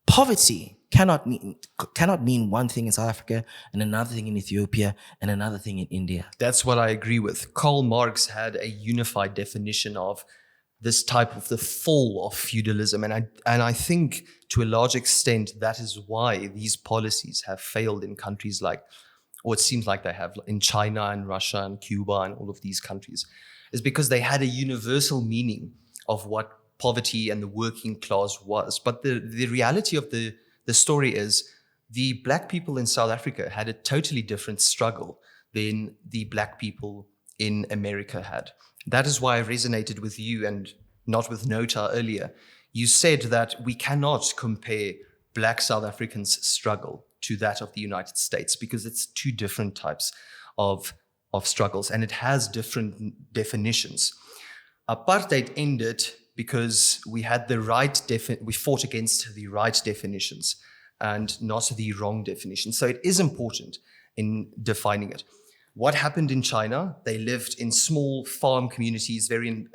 poverty cannot mean one thing in South Africa and another thing in Ethiopia and another thing in India. That's what I agree with. Karl Marx had a unified definition of this type of the fall of feudalism. And I think to a large extent, that is why these policies have failed in countries like, or it seems like they have in China and Russia and Cuba and all of these countries, is because they had a universal meaning of what poverty and the working class was. But the reality of the the story is the black people in South Africa had a totally different struggle than the black people in America had. That is why I resonated with you and not with Nota earlier. You said that we cannot compare black South Africans' struggle to that of the United States because it's two different types of struggles and it has different definitions. Apartheid ended because we had the right we fought against the right definitions and not the wrong definitions. So it is important in defining it. What happened in China? They lived in small farm communities, very,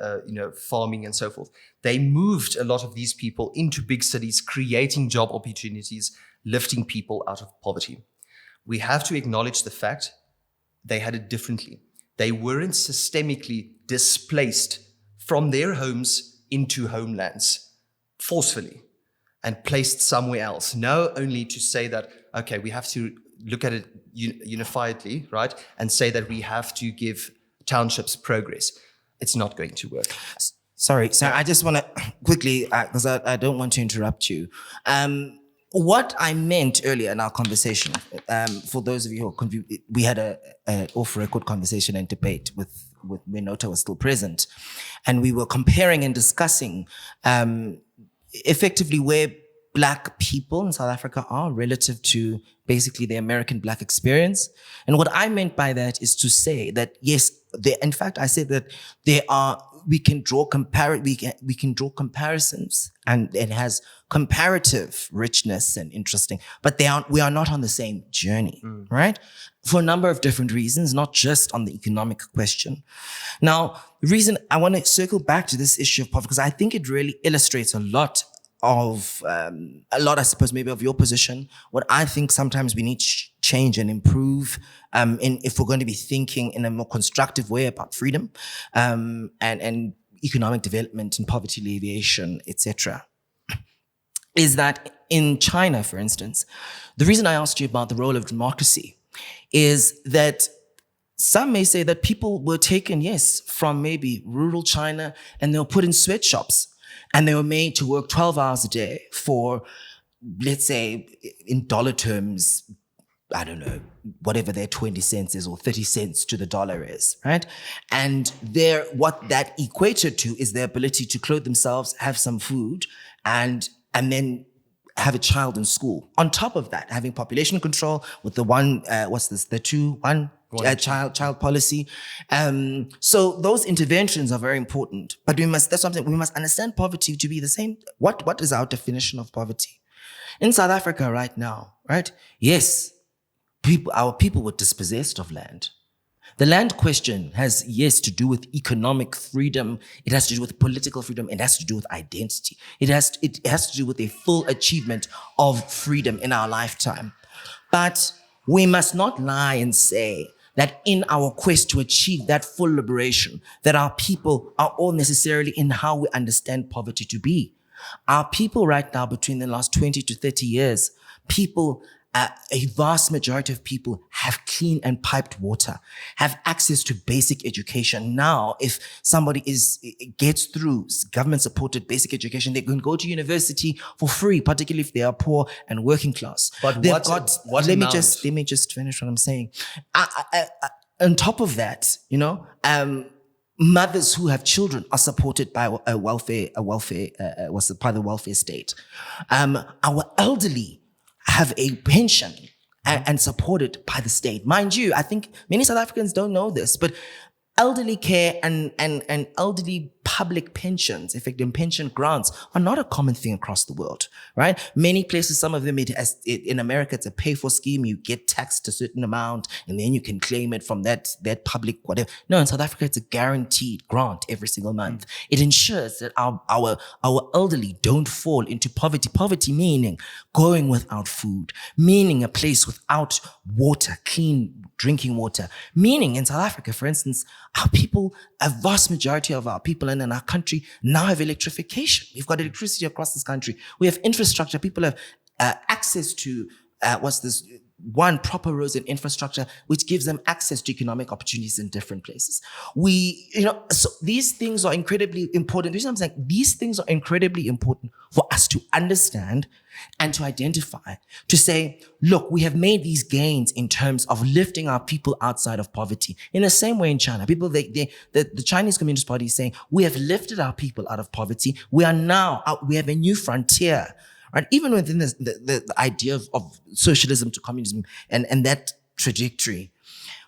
farming and so forth. They moved a lot of these people into big cities, creating job opportunities, lifting people out of poverty. We have to acknowledge the fact they had it differently. They weren't systemically displaced from their homes into homelands forcefully and placed somewhere else. No, only to say that, okay, we have to look at it unifiedly, right? And say that we have to give townships progress. It's not going to work. Sorry, I just want to quickly, because I don't want to interrupt you. What I meant earlier in our conversation, for those of you who are confused, we had a off-record conversation and debate with when Nota was still present. And we were comparing and discussing effectively where black people in South Africa are relative to basically the American black experience. And what I meant by that is to say that, yes, in fact, I said that we can draw comparisons and it has comparative richness and interesting, but we are not on the same journey, right? For a number of different reasons, not just on the economic question. Now, the reason I want to circle back to this issue of poverty, because I think it really illustrates a lot, I suppose, maybe of your position. What I think sometimes we need to change and improve, if we're going to be thinking in a more constructive way about freedom, and economic development and poverty alleviation, etc., is that in China, for instance, the reason I asked you about the role of democracy is that some may say that people were taken, yes, from maybe rural China and they were put in sweatshops. And they were made to work 12 hours a day for, let's say, in dollar terms, I don't know, whatever their 20 cents is or 30 cents to the dollar is, right? And what that equated to is their ability to clothe themselves, have some food, and then have a child in school. On top of that, having population control with the child policy. So those interventions are very important, but we must understand poverty to be the same. What is our definition of poverty? In South Africa right now, right? Yes, our people were dispossessed of land. The land question has, yes, to do with economic freedom. It has to do with political freedom. It has to do with identity. It has to do with a full achievement of freedom in our lifetime. But we must not lie and say that in our quest to achieve that full liberation, that our people are all necessarily in how we understand poverty to be. Our people right now, between the last 20 to 30 years, a vast majority of people have clean and piped water, have access to basic education. Now, if somebody gets through government-supported basic education, they can go to university for free, particularly if they are poor and working class. But let me just finish what I'm saying. On top of that, mothers who have children are supported by by the welfare state. Our elderly have a pension and supported by the state. Mind you, I think many South Africans don't know this, but elderly care and elderly public pensions, effective pension grants, are not a common thing across the world, right? Many places, some of them, in America, it's a pay-for scheme. You get taxed a certain amount, and then you can claim it from that public whatever. No, in South Africa, it's a guaranteed grant every single month. It ensures that our elderly don't fall into poverty. Poverty meaning going without food, meaning a place without water, clean drinking water, meaning in South Africa, for instance, a vast majority of our people in our country now have electrification. We've got electricity across this country. We have infrastructure. People have access to one, proper roads and infrastructure, which gives them access to economic opportunities in different places. So these things are incredibly important. The reason I'm saying these things are incredibly important for us to understand and to identify, to say, look, we have made these gains in terms of lifting our people outside of poverty. In the same way in China, the Chinese Communist Party is saying, we have lifted our people out of poverty. We are now out, we have a new frontier. Right? Even within the idea of socialism to communism and that trajectory,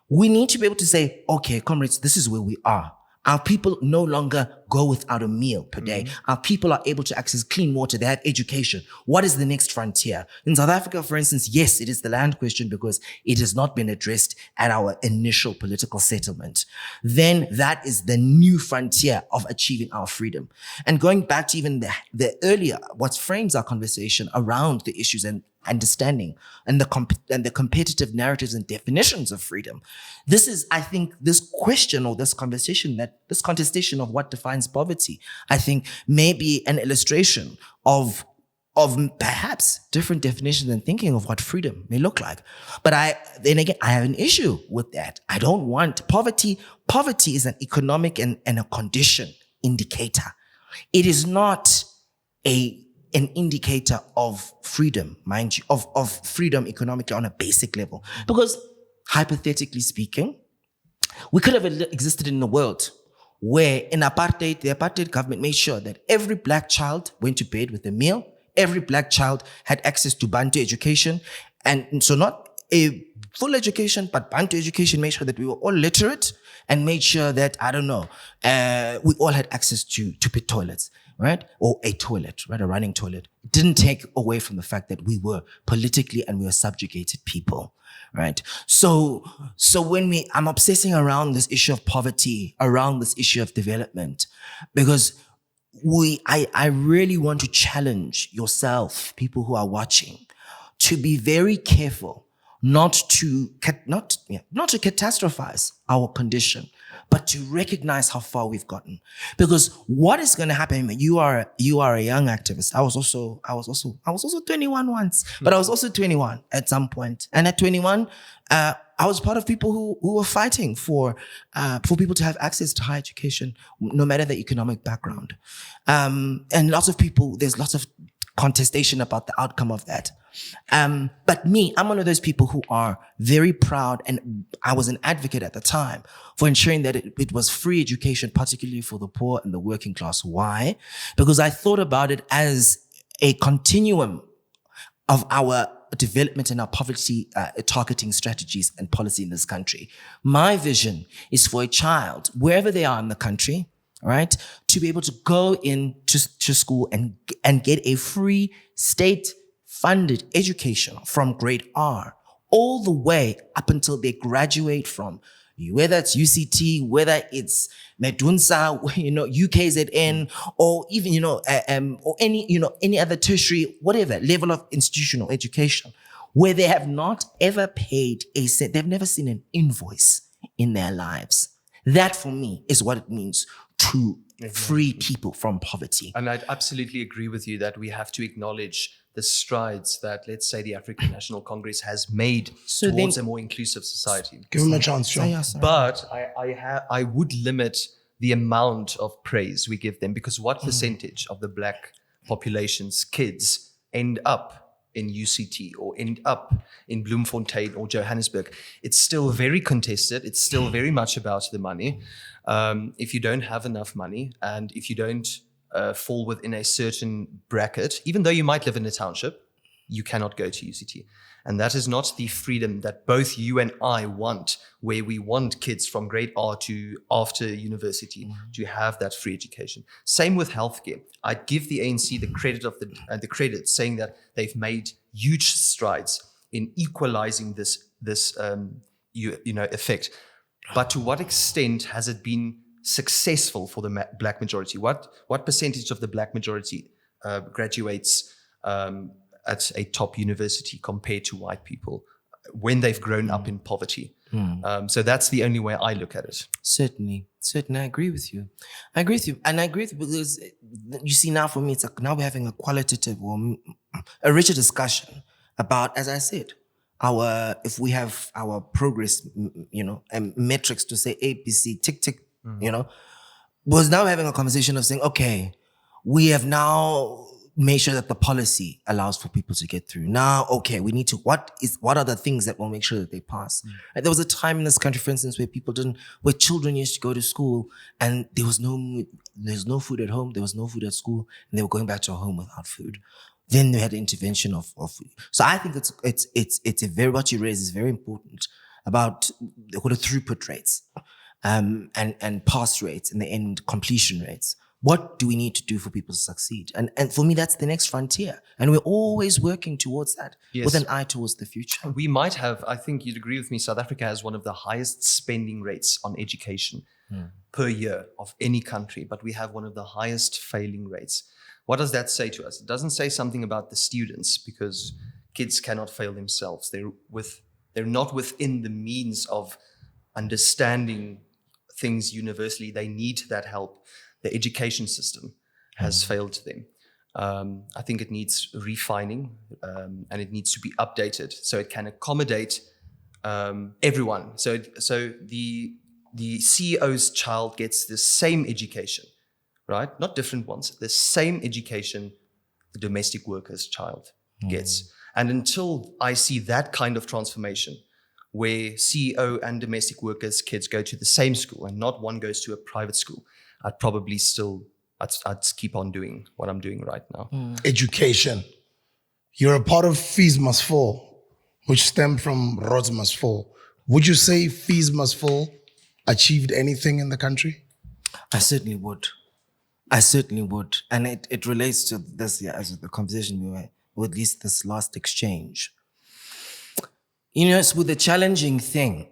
we need to be able to say, okay, comrades, this is where we are. Our people no longer go without a meal per day. Our people are able to access clean water. They have education. What is the next frontier? In South Africa, for instance, yes, it is the land question because it has not been addressed at our initial political settlement. Then that is the new frontier of achieving our freedom. And going back to even the earlier, what frames our conversation around the issues and understanding and the competitive narratives and definitions of freedom. This is, I think, this question or this conversation, this contestation of what defines poverty, I think may be an illustration of perhaps different definitions and thinking of what freedom may look like. But then again, I have an issue with that. I don't want poverty. Poverty is an economic and a condition indicator. It is not an indicator of freedom, mind you, of freedom economically on a basic level. Because hypothetically speaking, we could have existed in a world where in apartheid, the apartheid government made sure that every black child went to bed with a meal, every black child had access to Bantu education, and so not a full education, but Bantu education, made sure that we were all literate and made sure that, we all had access to pit toilets. Right? Or a toilet, right? A running toilet. It didn't take away from the fact that we were politically and we were subjugated people, right? So when I'm obsessing around this issue of poverty, around this issue of development, because I really want to challenge yourself, people who are watching, to be very careful not to catastrophize our condition, but to recognize how far we've gotten. Because what is going to happen? You are a young activist. I was also 21 once, but I was also 21 at some point. And at 21, I was part of people who were fighting for people to have access to higher education, no matter their economic background. And there's lots of contestation about the outcome of that. But me, I'm one of those people who are very proud, and I was an advocate at the time for ensuring that it was free education, particularly for the poor and the working class. Why? Because I thought about it as a continuum of our development and our poverty targeting strategies and policy in this country. My vision is for a child, wherever they are in the country, right, to be able to go to school and get a free state-funded education from grade R all the way up until they graduate from, whether it's UCT, whether it's Medunsa, UKZN, or even, or any other tertiary, whatever level of institutional education, where they have not ever paid a cent, they've never seen an invoice in their lives. That for me is what it means to free people from poverty. And I'd absolutely agree with you that we have to acknowledge the strides that, let's say, the African National Congress has made towards a more inclusive society. Give him a chance, John. But I would limit the amount of praise we give them, because what percentage of the black population's kids end up in UCT or end up in Bloemfontein or Johannesburg? It's still very contested. It's still very much about the money. If you don't have enough money and if you don't fall within a certain bracket, even though you might live in a township, you cannot go to UCT. And that is not the freedom that both you and I want, where we want kids from grade R to after university to have that free education. Same with healthcare. I give the ANC the credit of the credit, saying that they've made huge strides in equalizing this effect. But to what extent has it been successful for the black majority? What percentage of the black majority graduates at a top university compared to white people when they've grown up in poverty? So that's the only way I look at it. Certainly, I agree with you. And I agree with you because you see, now for me, it's now we're having a qualitative or a richer discussion about, as I said, if we have our progress, and metrics to say A, B, C, tick, tick, was now having a conversation of saying, okay, we have now made sure that the policy allows for people to get through. Now, okay, we need to, what are the things that will make sure that they pass? Right? There was a time in this country, for instance, where children used to go to school and there's no food at home, there was no food at school, and they were going back to home without food. Then they had the intervention of food. So I think what you raise is very important about the throughput rates, and pass rates, and the end completion rates. What do we need to do for people to succeed? And for me, that's the next frontier. And we're always working towards that with an eye towards the future. We might have, I think you'd agree with me, South Africa has one of the highest spending rates on education per year of any country, but we have one of the highest failing rates. What does that say to us? It doesn't say something about the students, because kids cannot fail themselves. They're not within the means of understanding things universally. They need that help. The education system has failed them. I think it needs refining, and it needs to be updated so it can accommodate everyone. So the CEO's child gets the same education, right? Not different ones. The same education the domestic worker's child gets. And until I see that kind of transformation, where CEO and domestic workers' kids go to the same school and not one goes to a private school, I'd probably I'd keep on doing what I'm doing right now. Education. You're a part of Fees Must Fall, which stemmed from Rods Must Fall. Would you say Fees Must Fall achieved anything in the country? I certainly would. And it relates to this, as the conversation we were, or at least this last exchange. It's with the challenging thing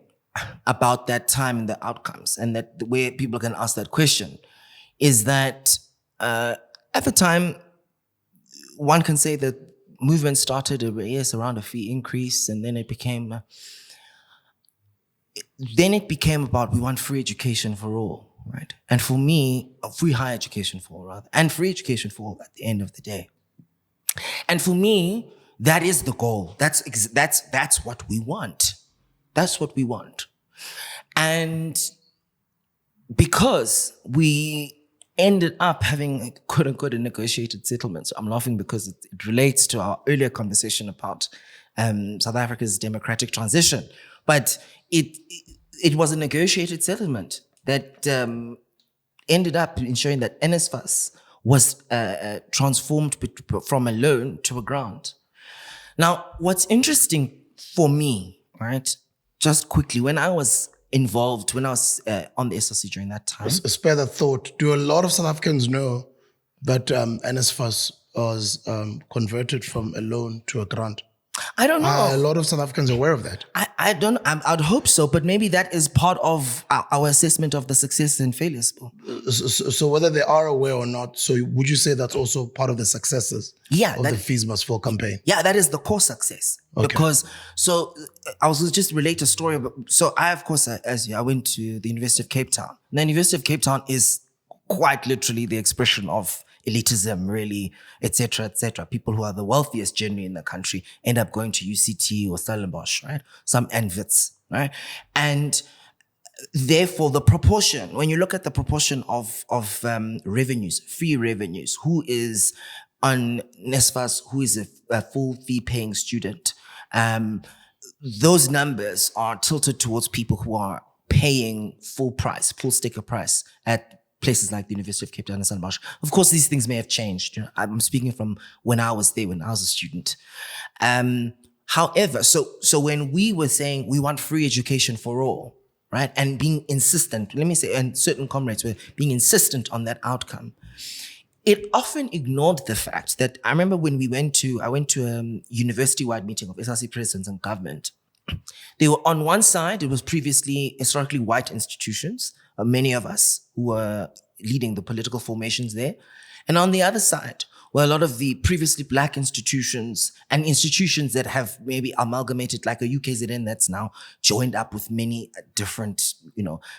about that time and the outcomes, and that the way people can ask that question is that at the time, one can say that movement started around a fee increase, and then it became about we want free education for all, right? And for me, free higher education for all, rather, and free education for all at the end of the day. And for me, that is the goal. That's what we want. That's what we want. And because we ended up having quote unquote a negotiated settlement, so I'm laughing because it relates to our earlier conversation about South Africa's democratic transition. But it was a negotiated settlement that ended up ensuring that NSFAS was transformed from a loan to a grant. Now, what's interesting for me, right, just quickly, when I was on the SRC during that time. Spare that thought. Do a lot of South Africans know that NSFAS was converted from a loan to a grant? I don't know. A lot of South Africans are aware of that. I'd hope so, but maybe that is part of our assessment of the success and failures. So whether they are aware or not, so would you say that's also part of the successes of the Fees Must Fall campaign? Yeah, that is the core success. Okay. Because, I was just relate a story about, I, of course, I went to the University of Cape Town. And the University of Cape Town is quite literally the expression of elitism, really, etc., etc. People who are the wealthiest generally in the country end up going to UCT or Stellenbosch, right? And Wits, right? And therefore, the proportion, when you look at the proportion of revenues, free revenues, who is on NSFAS, who is a full fee-paying student, those numbers are tilted towards people who are paying full sticker price at places like the University of Cape Town and Stellenbosch. Of course, these things may have changed. I'm speaking from when I was there, when I was a student. However, so when we were saying we want free education for all, right, and being insistent, and certain comrades were being insistent on that outcome, it often ignored the fact that I remember when I went to a university-wide meeting of SRC presidents and government. They were on one side, it was previously historically white institutions, many of us who were leading the political formations there. And on the other side where a lot of the previously black institutions and institutions that have maybe amalgamated, like a UKZN that's now joined up with many different,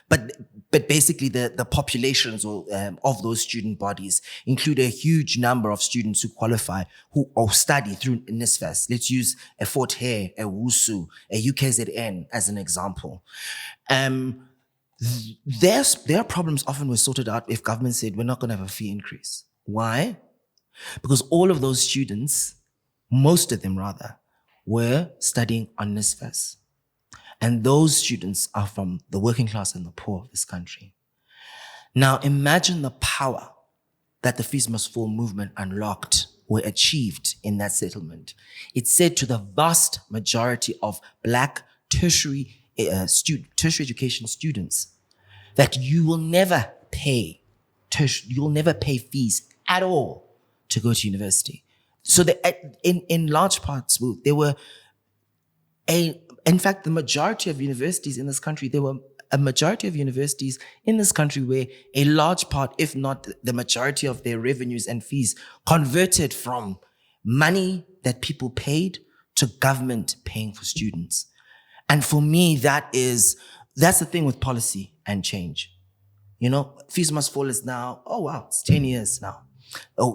but basically the populations of those student bodies include a huge number of students who qualify or study through NSFAS. Let's use a Fort Hare, a WUSU, a UKZN as an example. Their problems often were sorted out if government said, we're not going to have a fee increase. Why? Because all of those students, most of them rather, were studying on NSFAS. And those students are from the working class and the poor of this country. Now imagine the power that the Fees Must Fall movement unlocked or achieved in that settlement. It said to the vast majority of black tertiary education students that you will never pay fees at all to go to university. So in large parts, there were in fact, the majority of universities in this country, there were a majority of universities in this country where a large part, if not the majority of their revenues and fees converted from money that people paid to government paying for students. And for me, that's the thing with policy and change. Fees Must Fall is now, it's 10 years now.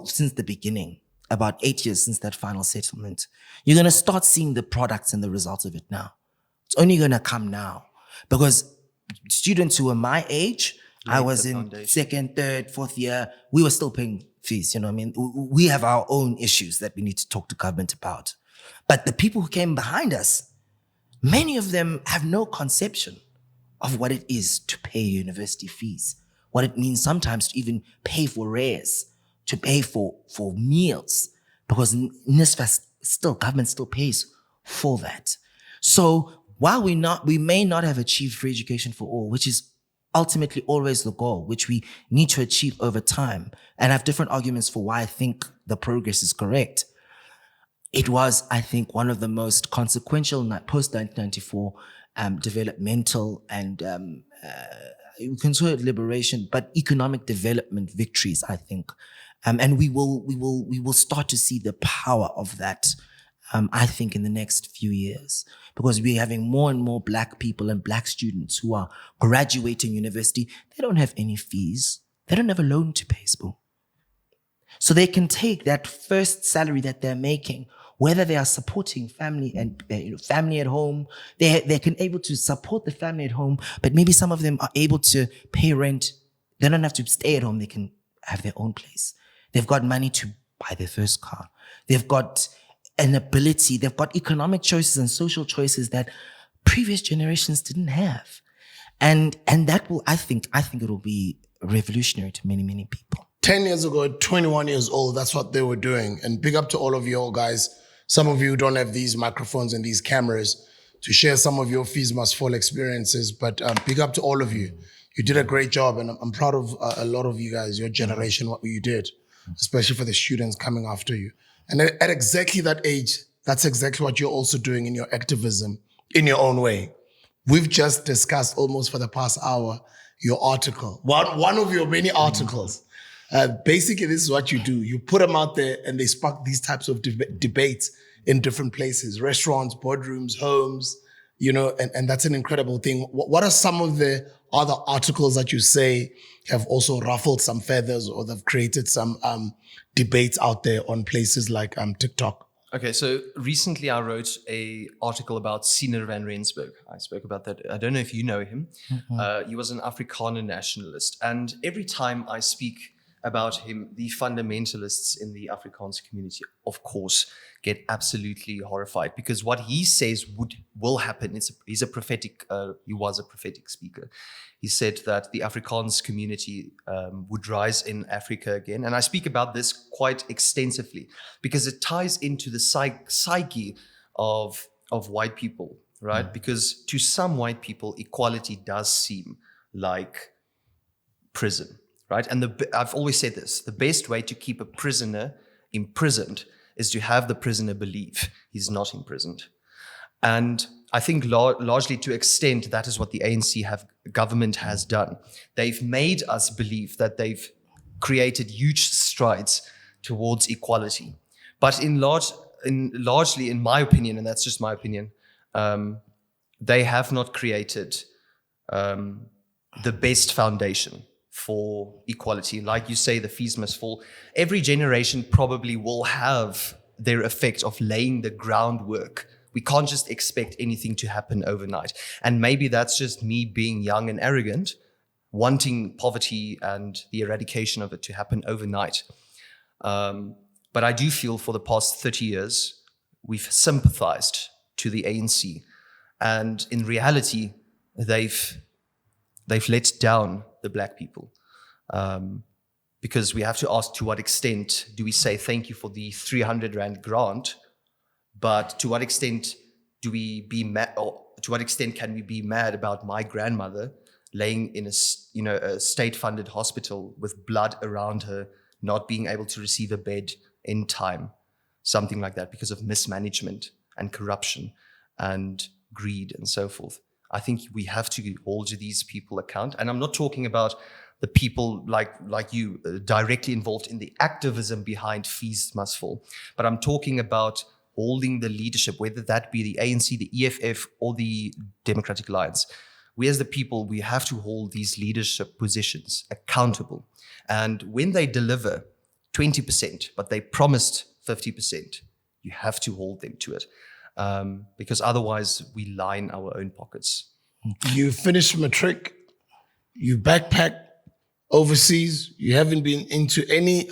Since the beginning, about 8 years since that final settlement. You're going to start seeing the products and the results of it now. It's only going to come now because students who were my age, I was in second, third, fourth year, we were still paying fees. We have our own issues that we need to talk to government about. But the people who came behind us, many of them have no conception of what it is to pay university fees, what it means sometimes to even pay for rares, to pay for meals, because government still pays for that. So while we may not have achieved free education for all, which is ultimately always the goal, which we need to achieve over time, and I have different arguments for why I think the progress is correct. It was, I think, one of the most consequential post-1994 developmental and you can call it liberation, but economic development victories, I think. And we will start to see the power of that, I think, in the next few years, because we're having more and more black people and black students who are graduating university. They don't have any fees. They don't have a loan to pay, Spoo. So they can take that first salary that they're making, whether they are supporting family and family at home, they can able to support the family at home, but maybe some of them are able to pay rent. They don't have to stay at home. They can have their own place. They've got money to buy their first car. They've got an ability. They've got economic choices and social choices that previous generations didn't have. And that will, I think it will be revolutionary to many, many people. 10 years ago, 21 years old, that's what they were doing. And big up to all of you all guys. Some of you don't have these microphones and these cameras to share some of your Fees Must Fall experiences, but big up to all of you. You did a great job, and I'm proud of a lot of you guys, your generation, what you did, especially for the students coming after you. And at exactly that age, that's exactly what you're also doing in your activism, in your own way. We've just discussed almost for the past hour your article, one of your many articles. Basically, this is what you do. You put them out there and they spark these types of debates in different places, restaurants, boardrooms, homes, and that's an incredible thing. What are some of the other articles that you say have also ruffled some feathers or they've created some debates out there on places like TikTok? Okay, so recently I wrote an article about Siener van Rensburg. I spoke about that. I don't know if you know him. Mm-hmm. He was an Afrikaner nationalist. And every time I speak about him, the fundamentalists in the Afrikaans community, of course, get absolutely horrified because what he says will happen. He was a prophetic speaker. He said that the Afrikaans community would rise in Africa again. And I speak about this quite extensively because it ties into the psyche of white people, right? Mm. Because to some white people, equality does seem like prison. Right, and I've always said this: the best way to keep a prisoner imprisoned is to have the prisoner believe he's not imprisoned. And I think largely to extent that is what the ANC government has done. They've made us believe that they've created huge strides towards equality. But largely, in my opinion, and that's just my opinion, they have not created the best foundation for equality. Like you say, the fees must fall. Every generation probably will have their effect of laying the groundwork. We can't just expect anything to happen overnight. And maybe that's just me being young and arrogant, wanting poverty and the eradication of it to happen overnight. But I do feel for the past 30 years, we've sympathized to the ANC. And in reality, they've let down the black people. Because we have to ask, to what extent do we say thank you for the 300 Rand grant, but to what extent do we be mad, or to what extent can we be mad about my grandmother laying in a state-funded hospital with blood around her, not being able to receive a bed in time, something like that, because of mismanagement and corruption and greed and so forth. I think we have to hold these people account. And I'm not talking about the people like you directly involved in the activism behind fees must fall, but I'm talking about holding the leadership, whether that be the ANC, the EFF, or the Democratic Alliance. We as the people, we have to hold these leadership positions accountable. And when they deliver 20%, but they promised 50%, you have to hold them to it. Because otherwise we line our own pockets. You finished matric, you backpack overseas, you haven't been into any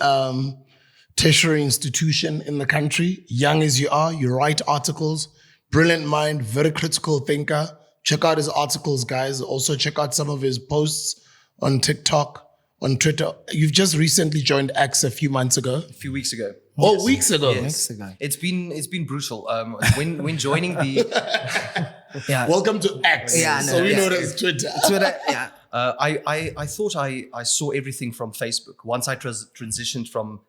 tertiary institution in the country. Young as you are, you write articles, brilliant mind, very critical thinker. Check out his articles, guys. Also check out some of his posts on TikTok, on Twitter. You've just recently joined X a few months ago. A few weeks ago. Oh, weeks ago. Yes. Weeks ago. It's been brutal. When joining the, Yeah. Welcome to X. Yeah, no, so we yeah. know that's Twitter. Twitter, yeah. I thought I saw everything from Facebook. Once I transitioned from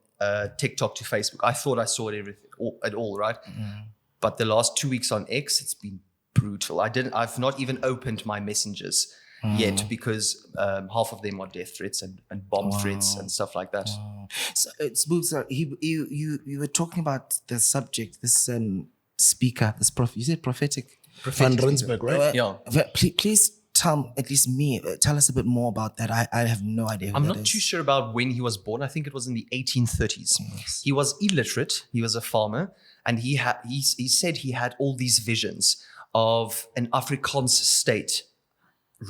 TikTok to Facebook, I thought I saw it at all, right? But the last 2 weeks on X, it's been brutal. I've not even opened my messengers yet, because half of them are death threats and bomb threats and stuff like that. So it's you were talking about the subject, this speaker, this you said prophetic. Van Rensburg, right? Yeah. Please tell us a bit more about that. I have no idea who I'm that not is. too sure about when he was born. I think it was in the 1830s. Yes. He was illiterate. He was a farmer, and he said he had all these visions of an Afrikaans state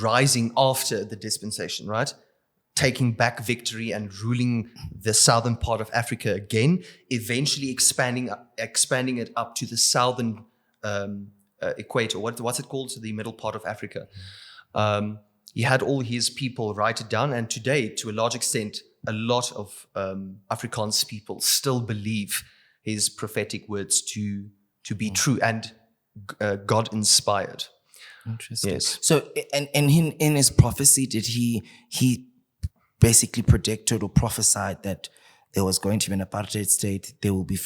rising after the dispensation, right? Taking back victory and ruling the southern part of Africa again, eventually expanding it up to the southern equator. What's it called? To the middle part of Africa. He had all his people write it down, and today, to a large extent, a lot of Afrikaans people still believe his prophetic words to be true and God inspired. Interesting. Yes. So, and in his prophecy, did he basically predicted or prophesied that there was going to be an apartheid state, there will be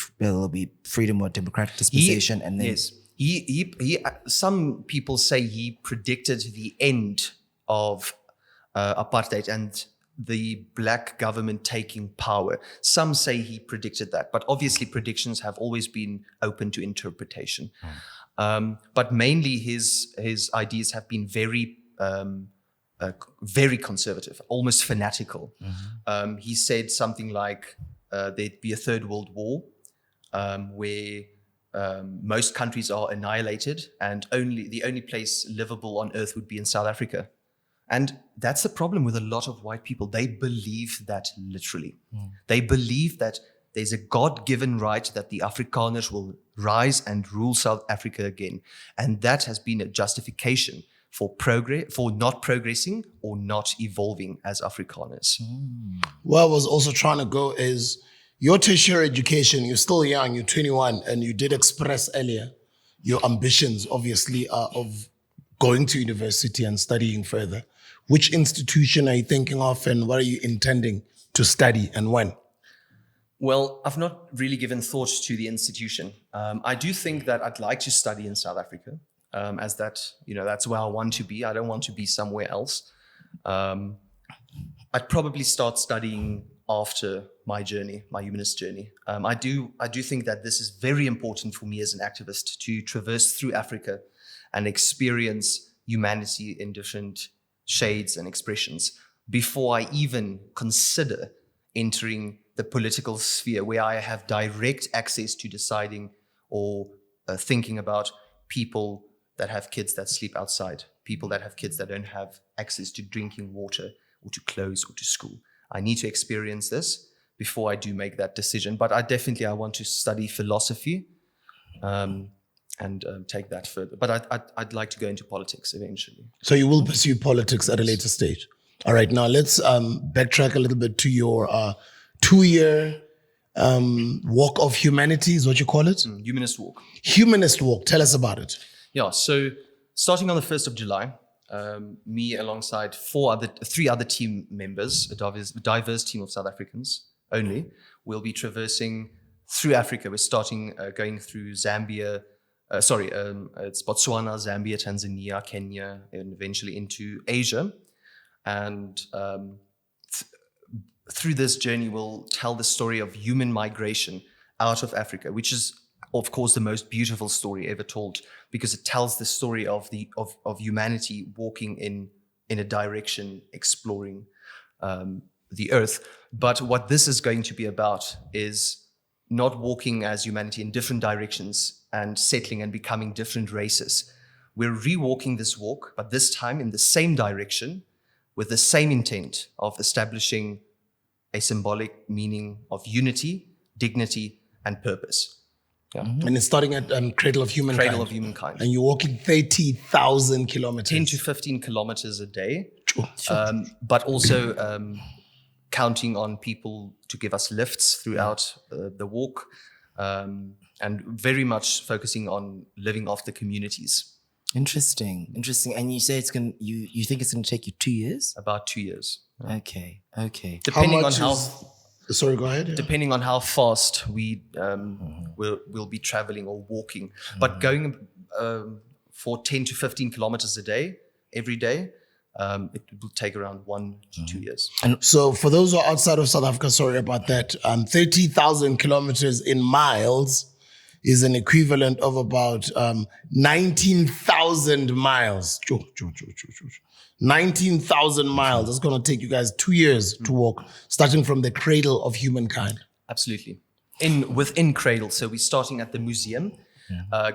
freedom or democratic dispensation, and then yes, he some people say he predicted the end of apartheid and the black government taking power. Some say he predicted that, but obviously predictions have always been open to interpretation. But mainly his ideas have been very conservative, almost fanatical. He said something like there'd be a third world war where most countries are annihilated and the only place livable on earth would be in South Africa. And that's the problem with a lot of white people. They believe that literally. They believe that there's a God-given right that the Afrikaners will rise and rule South Africa again. And that has been a justification for not progressing or not evolving as Afrikaners. Where I was also trying to go is your tertiary education, you're still young, you're 21, and you did express earlier your ambitions, obviously, of going to university and studying further. Which institution are you thinking of, and what are you intending to study, and when? Well, I've not really given thought to the institution. I do think that I'd like to study in South Africa, as that's where I want to be. I don't want to be somewhere else. I'd probably start studying after my journey, my humanist journey. I do think that this is very important for me as an activist to traverse through Africa and experience humanity in different shades and expressions before I even consider entering the political sphere where I have direct access to deciding or thinking about people that have kids that sleep outside, people that have kids that don't have access to drinking water or to clothes or to school. I need to experience this before I do make that decision. But I want to study philosophy and take that further. But I'd like to go into politics eventually. So you will pursue politics at a later stage. All right, now let's backtrack a little bit to your 2-year walk of humanity, is what you call it? Humanist walk. Humanist walk. Tell us about it. Yeah, so starting on the 1st of July, me alongside 3 other team members, a diverse team of South Africans only, will be traversing through Africa. We're starting going through Zambia, it's Botswana, Zambia, Tanzania, Kenya, and eventually into Asia. And through this journey, we'll tell the story of human migration out of Africa, which is, of course, the most beautiful story ever told, because it tells the story of humanity walking in a direction, exploring the earth. But what this is going to be about is not walking as humanity in different directions and settling and becoming different races. We're rewalking this walk, but this time in the same direction, with the same intent of establishing a symbolic meaning of unity, dignity, and purpose. Yeah. And it's starting at Cradle of Humankind. Cradle of Humankind. And you're walking 30,000 kilometers. 10 to 15 kilometers a day, but also counting on people to give us lifts throughout the walk, and very much focusing on living off the communities. Interesting. And you say you think it's gonna take you 2 years? About 2 years. Okay. Depending on how. Sorry, go ahead. Yeah. Depending on how fast we will be traveling or walking, but going for 10 to 15 kilometers a day, every day, it will take around 1 to 2 years. And so for those who are outside of South Africa, sorry about that, 30,000 kilometers in miles is an equivalent of about 19,000 miles. 19,000 miles. That's going to take you guys 2 years to walk, starting from the Cradle of Humankind. Absolutely. Within Cradle. So we're starting at the museum,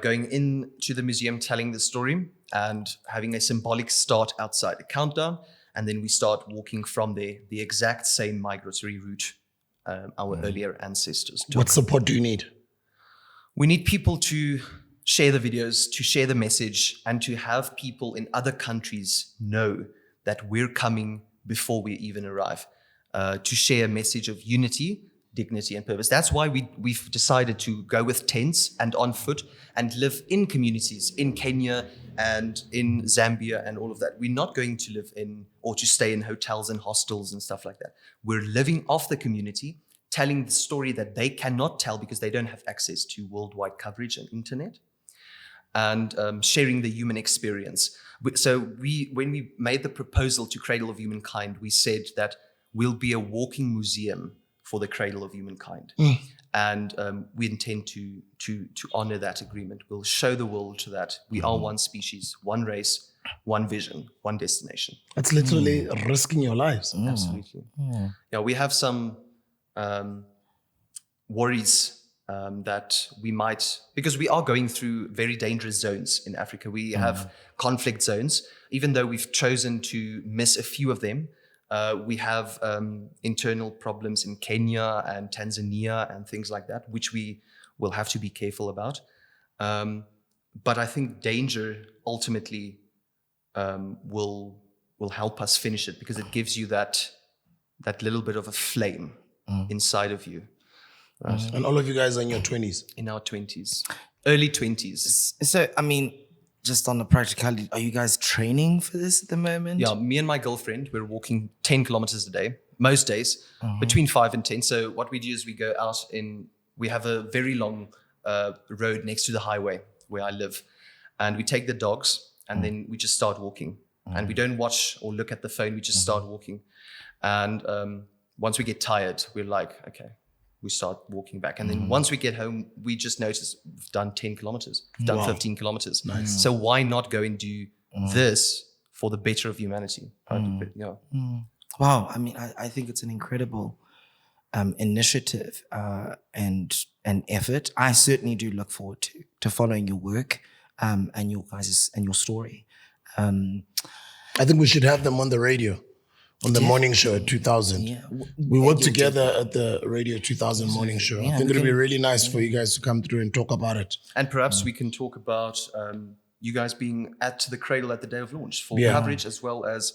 going into the museum, telling the story and having a symbolic start outside, a countdown. And then we start walking from there, the exact same migratory route our earlier ancestors took. What support do you need? We need people to share the videos, to share the message, and to have people in other countries know that we're coming before we even arrive, to share a message of unity, dignity, and purpose. That's why we've decided to go with tents and on foot and live in communities in Kenya and in Zambia and all of that. We're not going to live in or to stay in hotels and hostels and stuff like that. We're living off the community, telling the story that they cannot tell because they don't have access to worldwide coverage and internet, and sharing the human experience. So when we made the proposal to Cradle of Humankind, we said that we'll be a walking museum for the Cradle of Humankind. And we intend to honor that agreement. We'll show the world that we are one species, one race, one vision, one destination. That's literally risking your lives. Absolutely. Yeah, we have some worries that we might, because we are going through very dangerous zones in Africa. We have conflict zones. Even though we've chosen to miss a few of them, we have internal problems in Kenya and Tanzania and things like that, which we will have to be careful about. But I think danger ultimately will help us finish it, because it gives you that little bit of a flame inside of you. Right? And all of you guys are in your 20s? In our 20s, early 20s. So, I mean, just on the practicality, are you guys training for this at the moment? Yeah, me and my girlfriend, we're walking 10 kilometers a day, most days, between 5 and 10. So what we do is we go out we have a very long road next to the highway where I live. And we take the dogs and then we just start walking. And we don't watch or look at the phone, we just start walking. And once we get tired, we're like, okay, we start walking back. And then once we get home, we just notice we've done 10 kilometers, we've done 15 kilometers. Nice. So why not go and do this for the better of humanity? Yeah. Wow. I mean, I think it's an incredible initiative and effort. I certainly do look forward to following your work and your guys' and your story. I think we should have them on the radio, on the morning show at 2000. Yeah. We worked together at the Radio 2000 morning show. I think it'll be really nice for you guys to come through and talk about it. And perhaps we can talk about you guys being at the KRIEL at the day of launch for coverage, as well as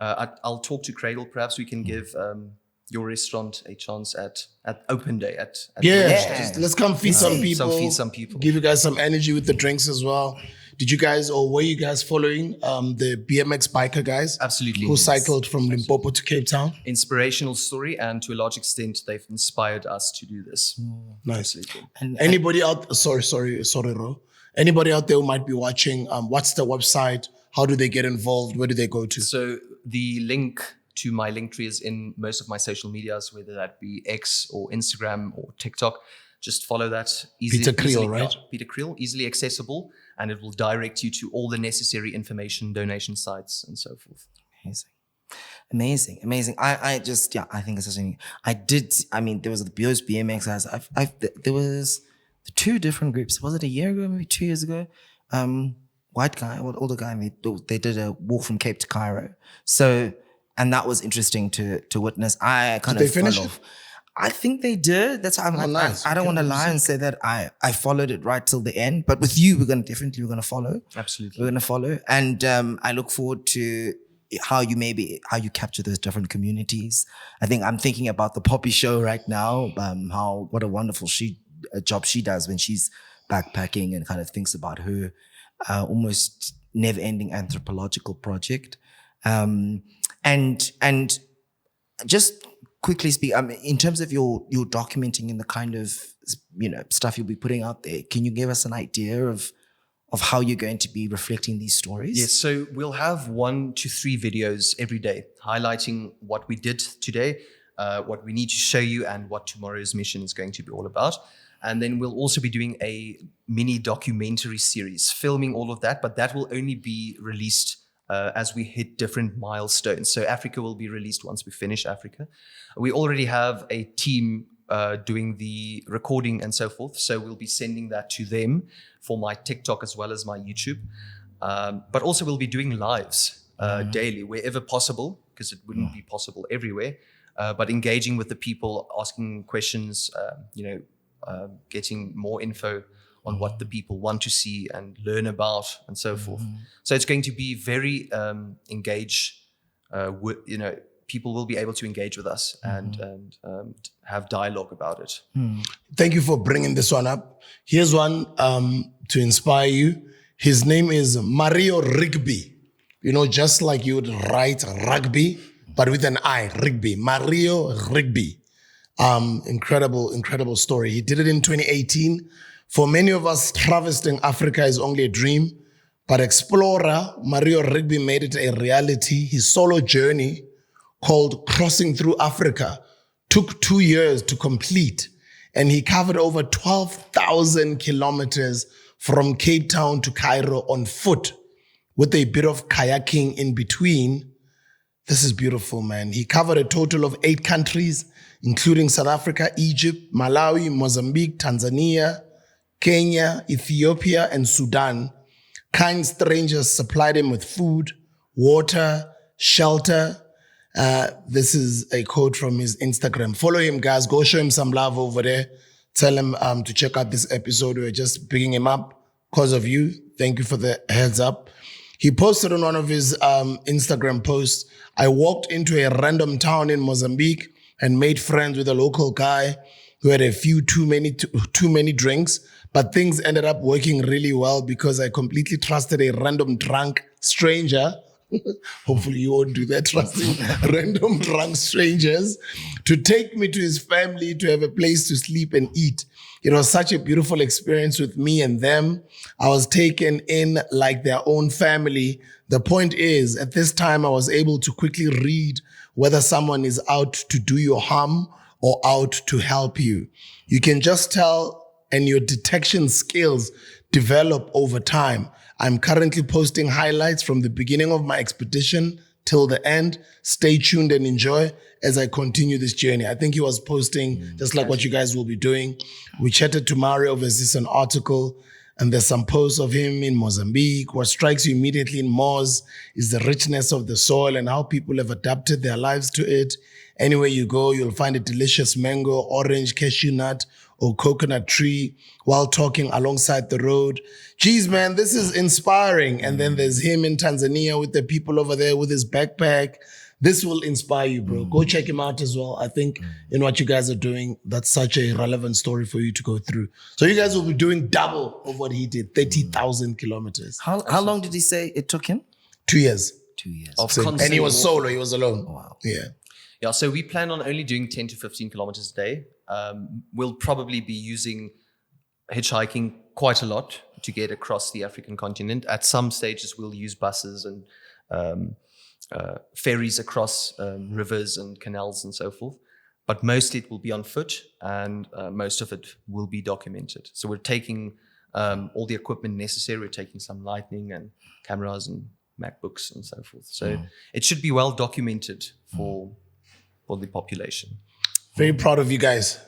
I'll talk to KRIEL. Perhaps we can give your restaurant a chance at open day at just let's come feed some people. Feed some people. Give you guys some energy with the drinks as well. Did you guys, or were you guys following the BMX biker guys? Absolutely. Who cycled from Limpopo to Cape Town? Inspirational story, and to a large extent, they've inspired us to do this. Nice. Absolutely. And Anybody out? Sorry, Ro. Anybody out there who might be watching? What's the website? How do they get involved? Where do they go to? So the link to my link tree is in most of my social medias, whether that be X or Instagram or TikTok. Just follow that. PIETER KRIEL, right? PIETER KRIEL, easily accessible, and it will direct you to all the necessary information, donation sites, and so forth. Amazing. I think it's something there was those BMX guys. There was the two different groups. Was it a year ago, maybe 2 years ago? White guy, older guy, and they did a walk from Cape to Cairo. So, and that was interesting to witness. I kind Did of they finish fell it? off. I think they did. That's why I'm like, nice. I don't want to lie and say that I followed it right till the end. But with you, we're gonna follow. Absolutely. We're gonna follow. And I look forward to how you capture those different communities. I think I'm thinking about the Poppy show right now, what a wonderful job she does when she's backpacking and kind of thinks about her almost never-ending anthropological project. And just quickly speak, in terms of your documenting and the kind of stuff you'll be putting out there, can you give us an idea of how you're going to be reflecting these stories? Yes, so we'll have 1 to 3 videos every day highlighting what we did today, what we need to show you, and what tomorrow's mission is going to be all about. And then we'll also be doing a mini documentary series, filming all of that, but that will only be released as we hit different milestones. So Africa will be released once we finish Africa. We already have a team doing the recording and so forth. So we'll be sending that to them for my TikTok as well as my YouTube. But also we'll be doing lives daily, wherever possible, because it wouldn't be possible everywhere. But engaging with the people, asking questions, getting more info on what the people want to see and learn about and so forth. So it's going to be very people will be able to engage with us and have dialogue about it. Thank you for bringing this one up. Here's one to inspire you. His name is Mario Rigby. Just like you would write rugby, but with an I, Rigby. Mario Rigby. Incredible story. He did it in 2018. For many of us, traversing Africa is only a dream, but explorer Mario Rigby made it a reality. His solo journey, called Crossing Through Africa, took 2 years to complete, and he covered over 12,000 kilometers from Cape Town to Cairo on foot, with a bit of kayaking in between. This is beautiful, man. He covered a total of 8 countries, including South Africa, Egypt, Malawi, Mozambique, Tanzania, Kenya, Ethiopia, and Sudan. Kind strangers supplied him with food, water, shelter. This is a quote from his Instagram. Follow him, guys. Go show him some love over there. Tell him to check out this episode. We're just picking him up because of you. Thank you for the heads up. He posted on one of his Instagram posts, I walked into a random town in Mozambique and made friends with a local guy who had a few too many drinks, but things ended up working really well because I completely trusted a random drunk stranger. Hopefully you won't do that, trusting random drunk strangers to take me to his family to have a place to sleep and eat. It was such a beautiful experience with me and them. I was taken in like their own family. The point is, at this time, I was able to quickly read whether someone is out to do you harm or out to help you. You can just tell, and your detection skills develop over time. I'm currently posting highlights from the beginning of my expedition till the end. Stay tuned and enjoy as I continue this journey. I think he was posting just like what you guys will be doing. We chatted to Mario versus an article, and there's some posts of him in Mozambique. What strikes you immediately in Moz is the richness of the soil and how people have adapted their lives to it. Anywhere you go, you'll find a delicious mango, orange, cashew nut, or coconut tree while talking alongside the road. Geez, man, this is inspiring. And then there's him in Tanzania with the people over there with his backpack. This will inspire you, bro. Go check him out as well. I think in what you guys are doing, that's such a relevant story for you to go through. So you guys will be doing double of what he did, 30,000 kilometers. How long did he say it took him? 2 years. 2 years. Of So, and he constant was walking. solo, he was alone. Wow. Yeah. Yeah, so we plan on only doing 10 to 15 kilometers a day. We'll probably be using hitchhiking quite a lot to get across the African continent. At some stages, we'll use buses and ferries across rivers and canals and so forth. But mostly it will be on foot, and most of it will be documented. So we're taking all the equipment necessary. We're taking some lighting and cameras and MacBooks and so forth. So it should be well documented for the population. Very proud of you guys.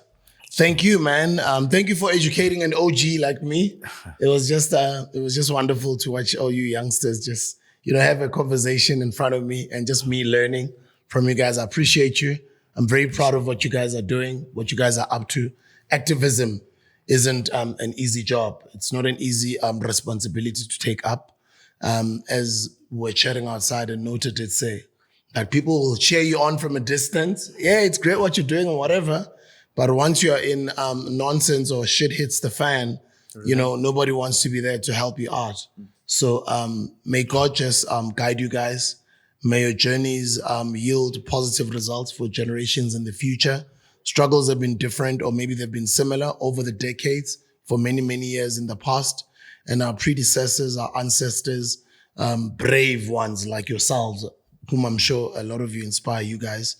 Thank you, man. Thank you for educating an OG like me. It was just wonderful to watch all you youngsters just, have a conversation in front of me and just me learning from you guys. I appreciate you. I'm very proud of what you guys are doing, what you guys are up to. Activism isn't an easy job. It's not an easy responsibility to take up. As we're chatting outside and noted it say, that people will cheer you on from a distance. Yeah, it's great what you're doing or whatever. But once you're in nonsense or shit hits the fan, nobody wants to be there to help you out. So may God just guide you guys. May your journeys yield positive results for generations in the future. Struggles have been different, or maybe they've been similar over the decades for many, many years in the past. And our predecessors, our ancestors, brave ones like yourselves, whom I'm sure a lot of you inspire you guys,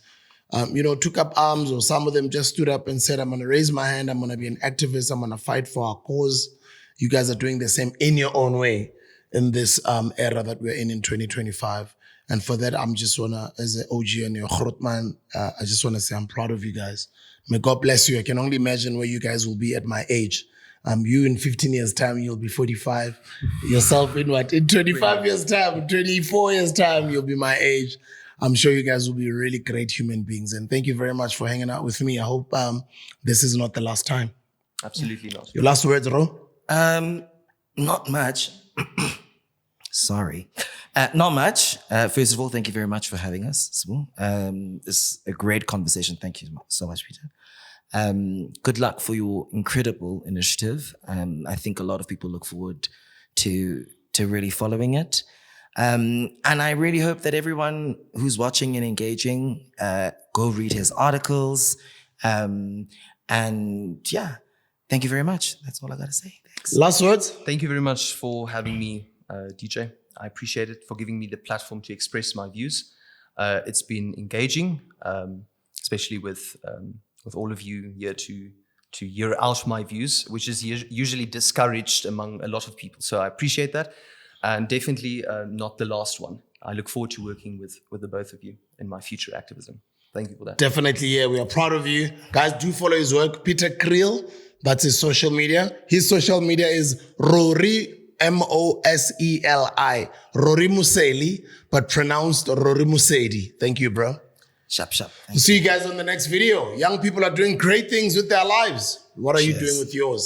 took up arms, or some of them just stood up and said, I'm going to raise my hand. I'm going to be an activist. I'm going to fight for our cause. You guys are doing the same in your own way in this era that we're in 2025. And for that, I'm just want to, as an OG and your Grootman, I just want to say I'm proud of you guys. May God bless you. I can only imagine where you guys will be at my age. You in 15 years' time, you'll be 45. Yourself in what? In 25 years' time, 24 years' time, you'll be my age. I'm sure you guys will be really great human beings. And thank you very much for hanging out with me. I hope this is not the last time. Absolutely not. Your last words, Ro? Not much. Sorry. Not much. First of all, thank you very much for having us, Sbu. It's a great conversation. Thank you so much, Peter. Good luck for your incredible initiative. I think a lot of people look forward to really following it. And I really hope that everyone who's watching and engaging, go read his articles. And yeah, thank you very much. That's all I got to say. Thanks. Last words? Thank you very much for having me, DJ. I appreciate it, for giving me the platform to express my views. It's been engaging, especially with all of you here to hear out my views, which is usually discouraged among a lot of people. So I appreciate that, and definitely not the last one. I look forward to working with the both of you in my future activism. Thank you for that. Definitely, yeah. We are proud of you. Guys, do follow his work. Peter KRIEL, that's his social media. His social media is RORI, MOSELI. RORI MOSELI, but pronounced RORI MOSEDI. Thank you, bro. Sharp. We'll see you guys on the next video. Young people are doing great things with their lives. What are you doing with yours?